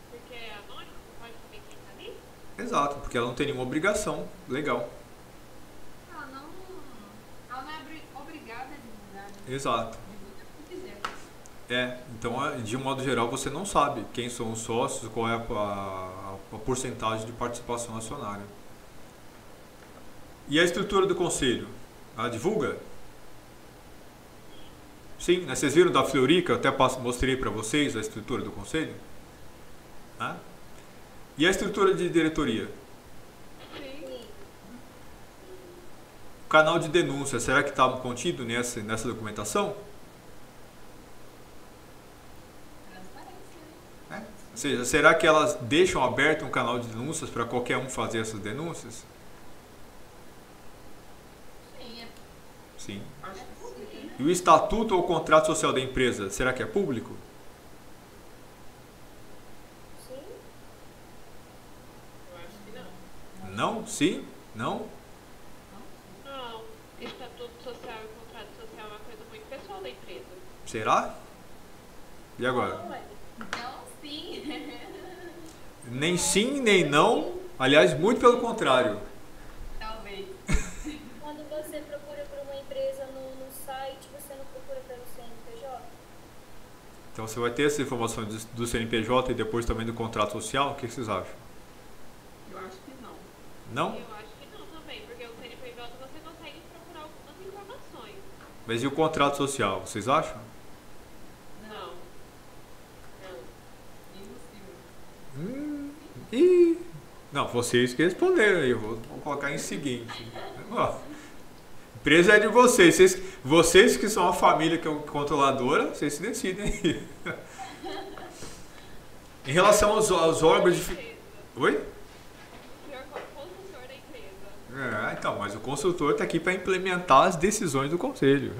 Porque é anônimo, não pode saber quem tá ali? Exato, porque ela não tem nenhuma obrigação legal. Ela não é obrigada a divulgar. Né? Exato. Divulga o que quiser. Então, de um modo geral, você não sabe quem são os sócios, qual é a porcentagem de participação acionária. E a estrutura do conselho? Ela divulga? Sim, né? Vocês viram da Fleury, eu até mostrei para vocês a estrutura do conselho? Né? E a estrutura de diretoria? Sim. O canal de denúncia, será que está contido nessa documentação? Ou seja, será que elas deixam aberto um canal de denúncias para qualquer um fazer essas denúncias? Sim, Sim. Acho que sim. E o estatuto ou o contrato social da empresa, será que é público? Sim. Eu acho que não. Não? Sim? Não? Não. Estatuto social e contrato social é uma coisa muito pessoal da empresa. Será? E agora? Não, é. então sim. Nem sim, nem não. Aliás, muito pelo contrário. Talvez. Quando você procura por uma empresa no site, você não procura pelo CNPJ? Então você vai ter essa informação do CNPJ e depois também do contrato social. O que vocês acham? Eu acho que não. Não? Eu acho que não também, porque o CNPJ você consegue procurar algumas informações. Mas e o contrato social? Vocês acham? Não. Impossível. Não, vocês que responderam aí. Eu vou colocar em seguinte. Ó, empresa é de vocês. Vocês que são a família que é controladora, vocês se decidem aí. Em relação aos órgãos de... Oi? O senhor como consultor da empresa. Então, mas o consultor está aqui para implementar as decisões do conselho.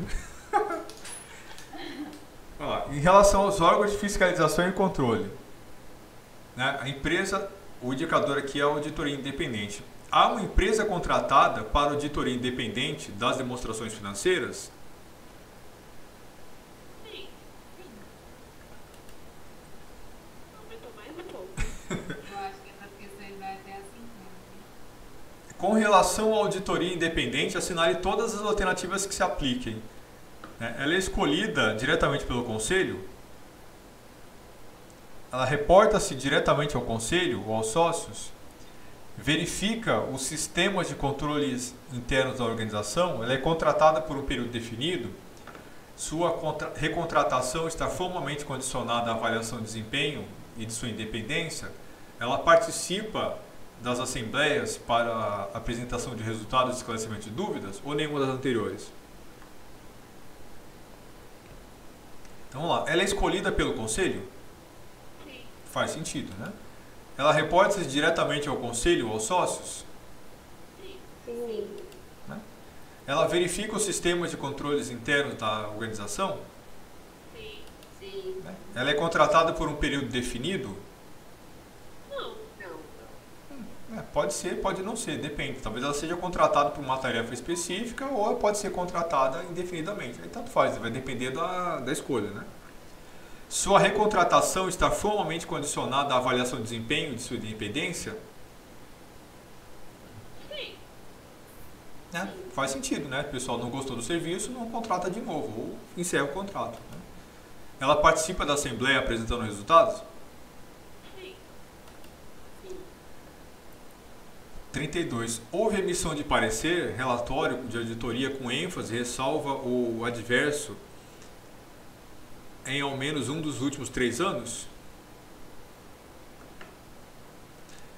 Ó, em relação aos órgãos de fiscalização e controle, né, a empresa, o indicador aqui é a auditoria independente. Há uma empresa contratada para auditoria independente das demonstrações financeiras? Sim. Aumentou mais um pouco. Eu acho que essas questões vai até assim. Com relação à auditoria independente, assinale todas as alternativas que se apliquem. Ela é escolhida diretamente pelo conselho? Ela reporta-se diretamente ao conselho ou aos sócios? Verifica os sistemas de controles internos da organização? Ela é contratada por um período definido? Sua recontratação está formalmente condicionada à avaliação de desempenho e de sua independência? Ela participa das assembleias para a apresentação de resultados e esclarecimento de dúvidas ou nenhuma das anteriores? Então vamos lá. Ela é escolhida pelo conselho? Sim. Faz sentido, né? Ela reporta-se diretamente ao conselho ou aos sócios? Sim. Né? Ela verifica os sistemas de controles internos da organização? Sim. Sim. Né? Ela é contratada por um período definido? Não. Pode ser, pode não ser, depende. Talvez ela seja contratada por uma tarefa específica ou ela pode ser contratada indefinidamente. Aí tanto faz, vai depender da escolha, né? Sua recontratação está formalmente condicionada à avaliação de desempenho de sua independência? Sim. Né? Faz sentido, né? O pessoal não gostou do serviço, não contrata de novo ou encerra o contrato. Né? Ela participa da assembleia apresentando resultados? Sim. 32. Houve emissão de parecer, relatório de auditoria com ênfase, ressalva ou adverso em ao menos um dos últimos 3 anos?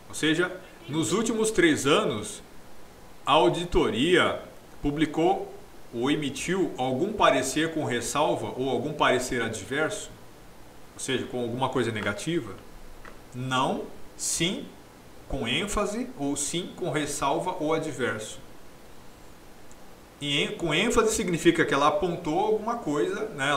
Ou seja, nos últimos 3 anos, a auditoria publicou ou emitiu algum parecer com ressalva ou algum parecer adverso? Ou seja, com alguma coisa negativa? Não, sim, com ênfase ou sim com ressalva ou adverso. E com ênfase significa que ela apontou alguma coisa, né?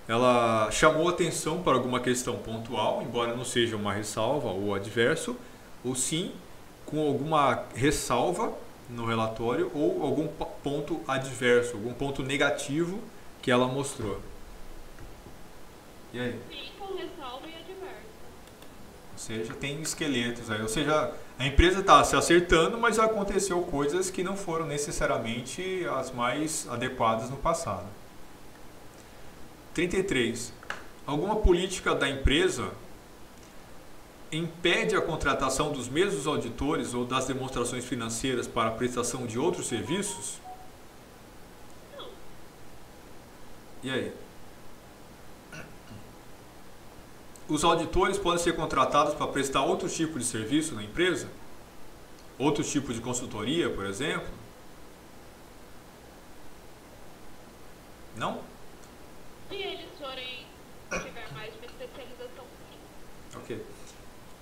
Ela chamou atenção para alguma questão pontual, embora não seja uma ressalva ou adverso, ou sim com alguma ressalva no relatório ou algum ponto adverso, algum ponto negativo que ela mostrou. E aí? Sim, com ressalva e adverso. Ou seja, tem esqueletos aí. Ou seja, a empresa está se acertando, mas aconteceu coisas que não foram necessariamente as mais adequadas no passado. 33. Alguma política da empresa impede a contratação dos mesmos auditores ou das demonstrações financeiras para a prestação de outros serviços? Não. E aí? Os auditores podem ser contratados para prestar outro tipo de serviço na empresa? Outro tipo de consultoria, por exemplo? Não? Se eles forem tiver mais uma especialização, sim. Ok.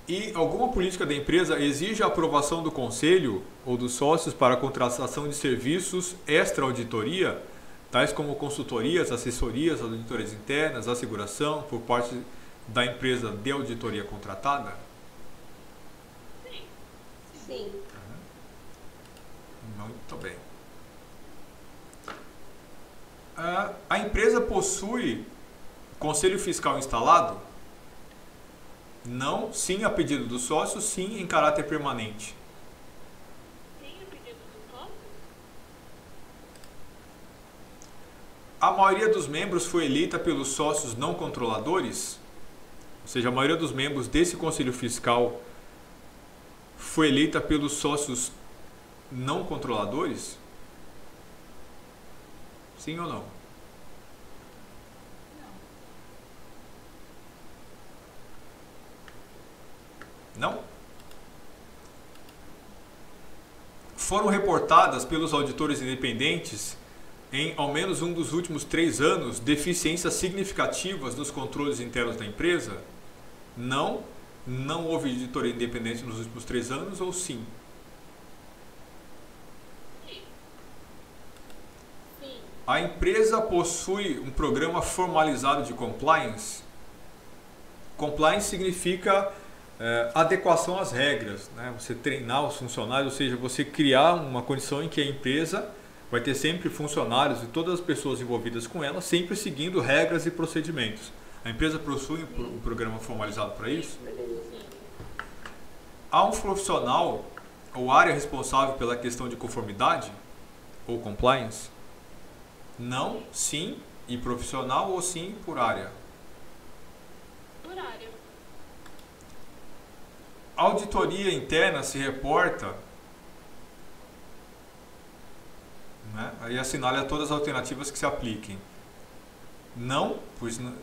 E alguma política da empresa exige a aprovação do conselho ou dos sócios para a contratação de serviços extra-auditoria, tais como consultorias, assessorias, auditorias internas, asseguração, por parte da empresa de auditoria contratada? Sim. Sim. Muito bem. A empresa possui conselho fiscal instalado? Não, sim a pedido do sócio, sim em caráter permanente. Sim, a pedido do sócio? A maioria dos membros foi eleita pelos sócios não controladores? Ou seja, a maioria dos membros desse conselho fiscal foi eleita pelos sócios não controladores? Sim ou não? Não? Foram reportadas pelos auditores independentes em ao menos um dos últimos 3 anos deficiências significativas nos controles internos da empresa? Não. Não houve auditoria independente nos últimos 3 anos ou sim? Sim. A empresa possui um programa formalizado de compliance? Compliance significa adequação às regras, né? Você treinar os funcionários, ou seja, você criar uma condição em que a empresa vai ter sempre funcionários e todas as pessoas envolvidas com ela sempre seguindo regras e procedimentos. A empresa possui um programa formalizado para isso? Há um profissional ou área responsável pela questão de conformidade ou compliance? Não, sim e profissional ou sim por área? Por área. A auditoria interna se reporta, né? Aí assinale todas as alternativas que se apliquem. Não,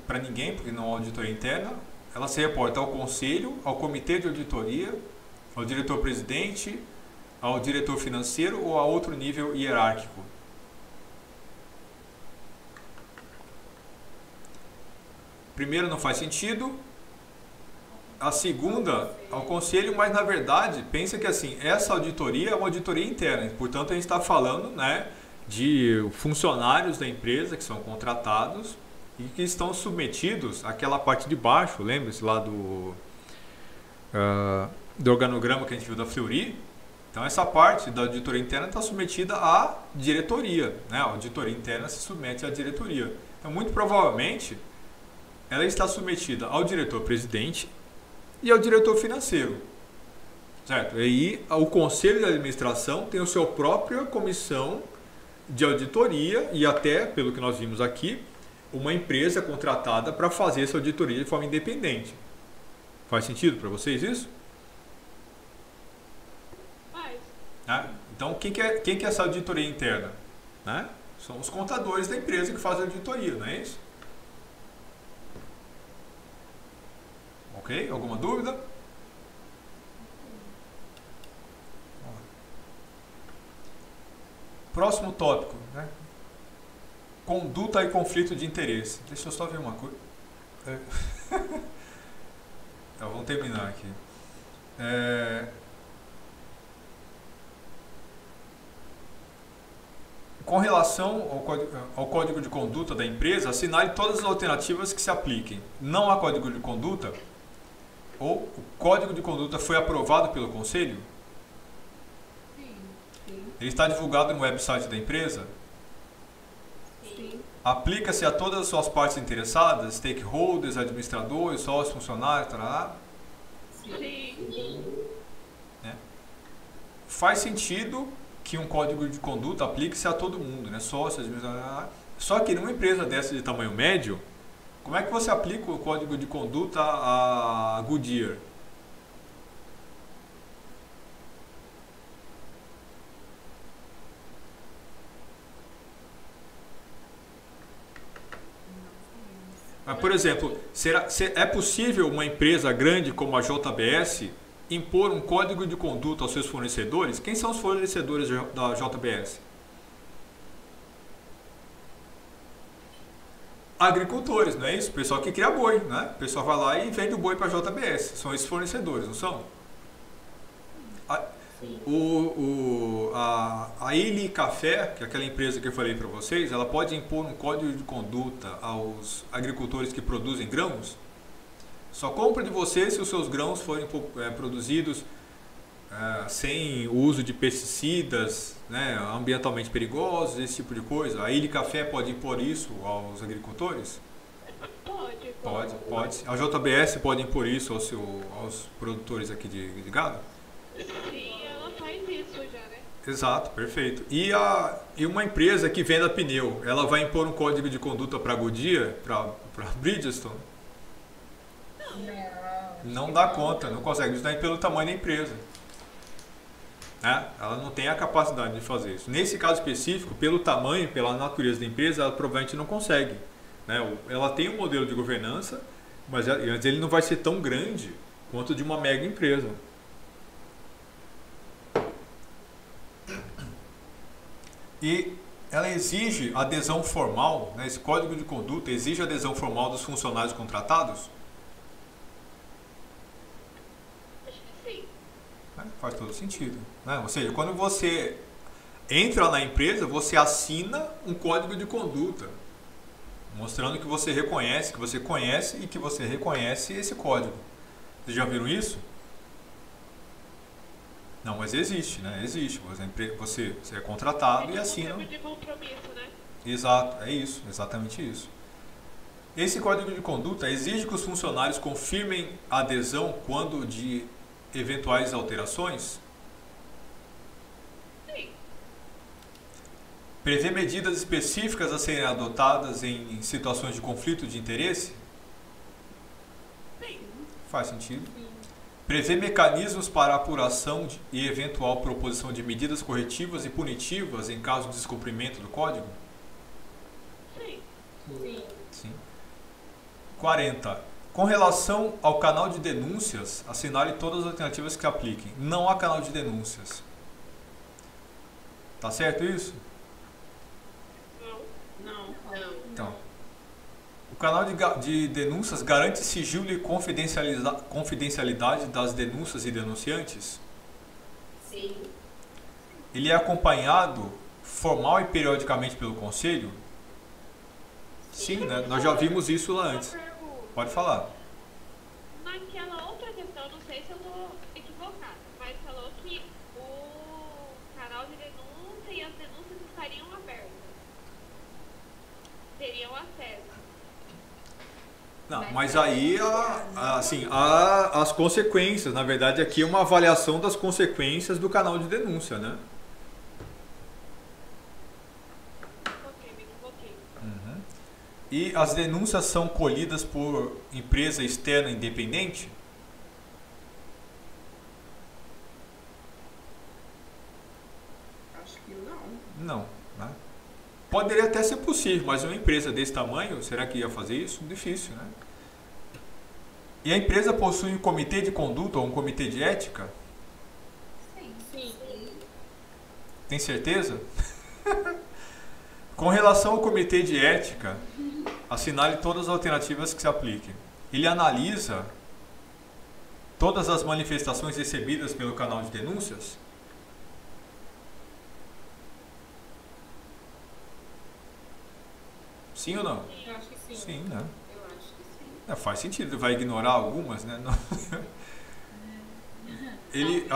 para ninguém, porque não há auditoria interna. Ela se reporta ao conselho, ao comitê de auditoria, Ao diretor-presidente, ao diretor financeiro ou a outro nível hierárquico? Primeiro, não faz sentido. A segunda, ao conselho, mas na verdade, pensa que assim, essa auditoria é uma auditoria interna. Portanto, a gente está falando, né, de funcionários da empresa que são contratados e que estão submetidos àquela parte de baixo. Lembre-se lá do organograma que a gente viu da Fleury. Então, essa parte da auditoria interna está submetida à diretoria, né? A auditoria interna se submete à diretoria. Então, muito provavelmente, ela está submetida ao diretor-presidente e ao diretor financeiro, certo? E aí, o conselho de administração tem a sua própria comissão de auditoria e até, pelo que nós vimos aqui, uma empresa contratada para fazer essa auditoria de forma independente. Faz sentido para vocês isso? Faz. Né? Então, quem que é essa auditoria interna? Né? São os contadores da empresa que fazem a auditoria, não é isso? Ok? Alguma dúvida? Próximo tópico, né? Conduta e conflito de interesse. Deixa eu só ver uma coisa. Então, vamos terminar aqui. Com relação ao código de conduta da empresa, assinale todas as alternativas que se apliquem. Não há código de conduta? Ou o código de conduta foi aprovado pelo conselho? Sim. Ele está divulgado no website da empresa? Sim. Aplica-se a todas as suas partes interessadas, stakeholders, administradores, sócios, funcionários, tarará? Sim. Né? Faz sentido que um código de conduta aplique-se a todo mundo, né? Sócios, administradores. Só que numa empresa dessa de tamanho médio, como é que você aplica o código de conduta a Goodyear? Mas, por exemplo, é possível uma empresa grande como a JBS impor um código de conduta aos seus fornecedores? Quem são os fornecedores da JBS? Agricultores, não é isso? O pessoal que cria boi, né? O pessoal vai lá e vende o boi para a JBS. São esses fornecedores, não são? A Illy Café, que é aquela empresa que eu falei para vocês, ela pode impor um código de conduta aos agricultores que produzem grãos. Só compra de você se os seus grãos forem produzidos sem o uso de pesticidas, né, ambientalmente perigosos, esse tipo de coisa. A Illy Café pode impor isso aos agricultores? Pode. A JBS pode impor isso aos produtores aqui de gado? Sim, ela faz isso já, né? Exato, perfeito. E uma empresa que venda pneu, ela vai impor um código de conduta para a Goodyear, para Bridgestone? Não dá conta, não consegue, justamente pelo tamanho da empresa. Né? Ela não tem a capacidade de fazer isso. Nesse caso específico, pelo tamanho, pela natureza da empresa, ela provavelmente não consegue. Né? Ela tem um modelo de governança, mas ele não vai ser tão grande quanto de uma mega empresa. E ela exige adesão formal, né? Esse código de conduta exige adesão formal dos funcionários contratados? Acho que sim. Faz todo sentido. Né? Ou seja, quando você entra na empresa, você assina um código de conduta, mostrando que você reconhece, que você conhece e que você reconhece esse código. Vocês já viram isso? Não, mas existe, né? Existe. Você é contratado e assina. É um tipo de compromisso, né? Exato, é isso, exatamente isso. Esse código de conduta exige que os funcionários confirmem a adesão quando de eventuais alterações? Sim. Prevê medidas específicas a serem adotadas em situações de conflito de interesse? Sim. Faz sentido. Prevê mecanismos para apuração e eventual proposição de medidas corretivas e punitivas em caso de descumprimento do código? Sim. Sim. Sim. 40. Com relação ao canal de denúncias, assinale todas as alternativas que apliquem. Não há canal de denúncias. Tá certo isso? Não. Então, o canal de denúncias garante sigilo e confidencialidade das denúncias e denunciantes? Sim. Ele é acompanhado formal e periodicamente pelo Conselho? Sim, né? Nós já vimos isso lá antes. Pode falar. Naquela outra questão, não sei se eu estou equivocada, mas falou que o canal de denúncia e as denúncias estariam abertas. Teriam acesso. Não, mas aí, assim, há as consequências. Na verdade, aqui é uma avaliação das consequências do canal de denúncia, né? Ok, me equivoquei. Uhum. E as denúncias são colhidas por empresa externa independente? Acho que não. Não, né? Poderia até ser possível, mas uma empresa desse tamanho, será que ia fazer isso? Difícil, né? E a empresa possui um comitê de conduta ou um comitê de ética? Sim. Tem certeza? Com relação ao comitê de ética, assinale todas as alternativas que se apliquem. Ele analisa todas as manifestações recebidas pelo canal de denúncias? Sim ou não? Eu acho que sim. Sim, né? Eu acho que sim. Faz sentido, vai ignorar algumas, né? Não. Ele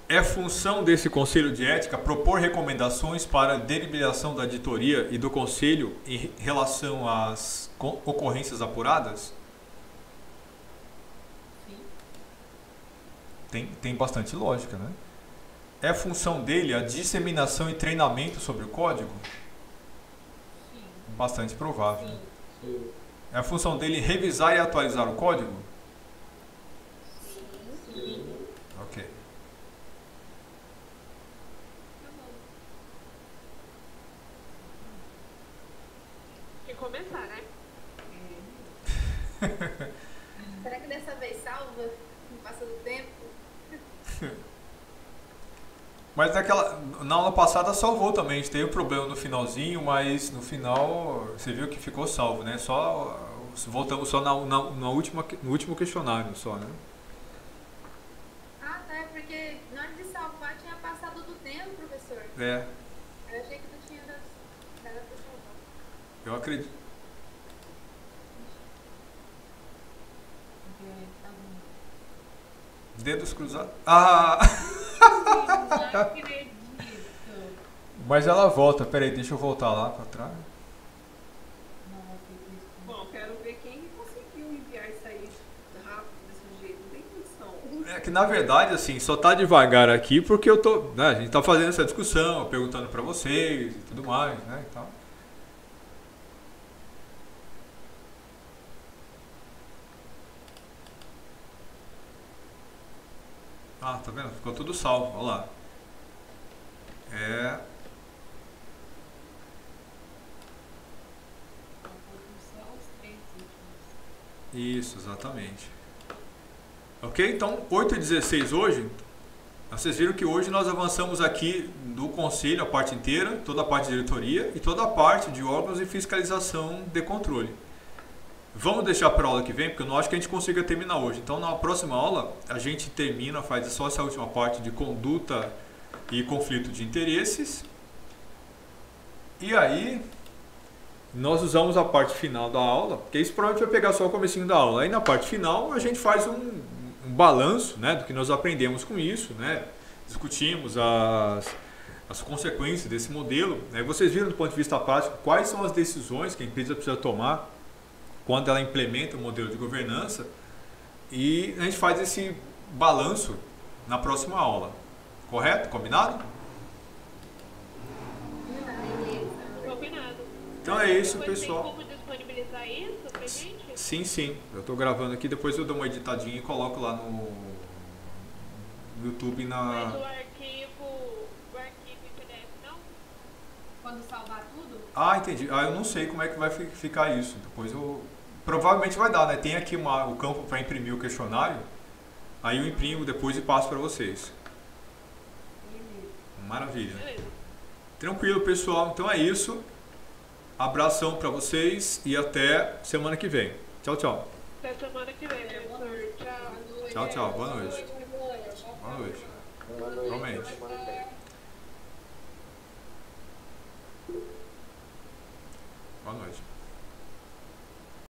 é função desse Conselho de Ética propor recomendações para a deliberação da editoria e do Conselho em relação às ocorrências apuradas? Sim. Tem bastante lógica, né? É função dele a disseminação e treinamento sobre o código? Sim. Bastante provável. Sim. Sim. É a função dele revisar e atualizar o código? Sim. Ok. Tem que começar, né? Será que dessa vez salva? No passar do tempo? Mas na aula passada salvou também, a gente teve um problema no finalzinho, mas no final você viu que ficou salvo, né? Voltamos só no último questionário só, né? Ah, tá. É porque na hora de salvar tinha passado do tempo, professor. É, Eu achei que não tinha dado pra salvar. eu acredito. Tá bom. Dedos cruzados. Ah! Não acredito. Mas ela volta, peraí, deixa eu voltar lá pra trás. Não acredito. Bom, quero ver quem conseguiu enviar isso aí rápido desse jeito. Não tem condição. É que na verdade, assim, só tá devagar aqui porque eu tô, né, a gente tá fazendo essa discussão, perguntando pra vocês e tudo mais, né, e tal. Ah, tá vendo? Ficou tudo salvo, olha lá. Só os 3 últimos. Isso, exatamente. Ok? Então, 8h16 hoje, vocês viram que hoje nós avançamos aqui do conselho, a parte inteira, toda a parte de diretoria e toda a parte de órgãos e fiscalização de controle. Vamos deixar para a aula que vem, porque eu não acho que a gente consiga terminar hoje. Então, na próxima aula, a gente termina, faz só essa última parte de conduta e conflito de interesses. E aí, nós usamos a parte final da aula, porque isso provavelmente vai pegar só o comecinho da aula. Aí, na parte final, a gente faz um balanço, né, do que nós aprendemos com isso, né? Discutimos as consequências desse modelo. Né? Vocês viram, do ponto de vista prático, quais são as decisões que a empresa precisa tomar quando ela implementa o modelo de governança, e a gente faz esse balanço na próxima aula. Correto? Combinado? Combinado. Então é isso, Depois pessoal. tem como disponibilizar isso pra gente? Sim, sim. Eu estou gravando aqui, depois eu dou uma editadinha e coloco lá no YouTube Mas o na... arquivo em PDF não? Quando salvar tudo? Ah, entendi. Ah, eu não sei como é que vai ficar isso. Depois eu Provavelmente vai dar, né? Tem aqui o campo para imprimir o questionário. Aí eu imprimo depois e passo para vocês. Maravilha. Tranquilo, pessoal. Então é isso. Abração para vocês e até semana que vem. Tchau, tchau. Até semana que vem, professor. Tchau. Tchau, tchau. Boa noite. Boa noite. Igualmente. Boa noite.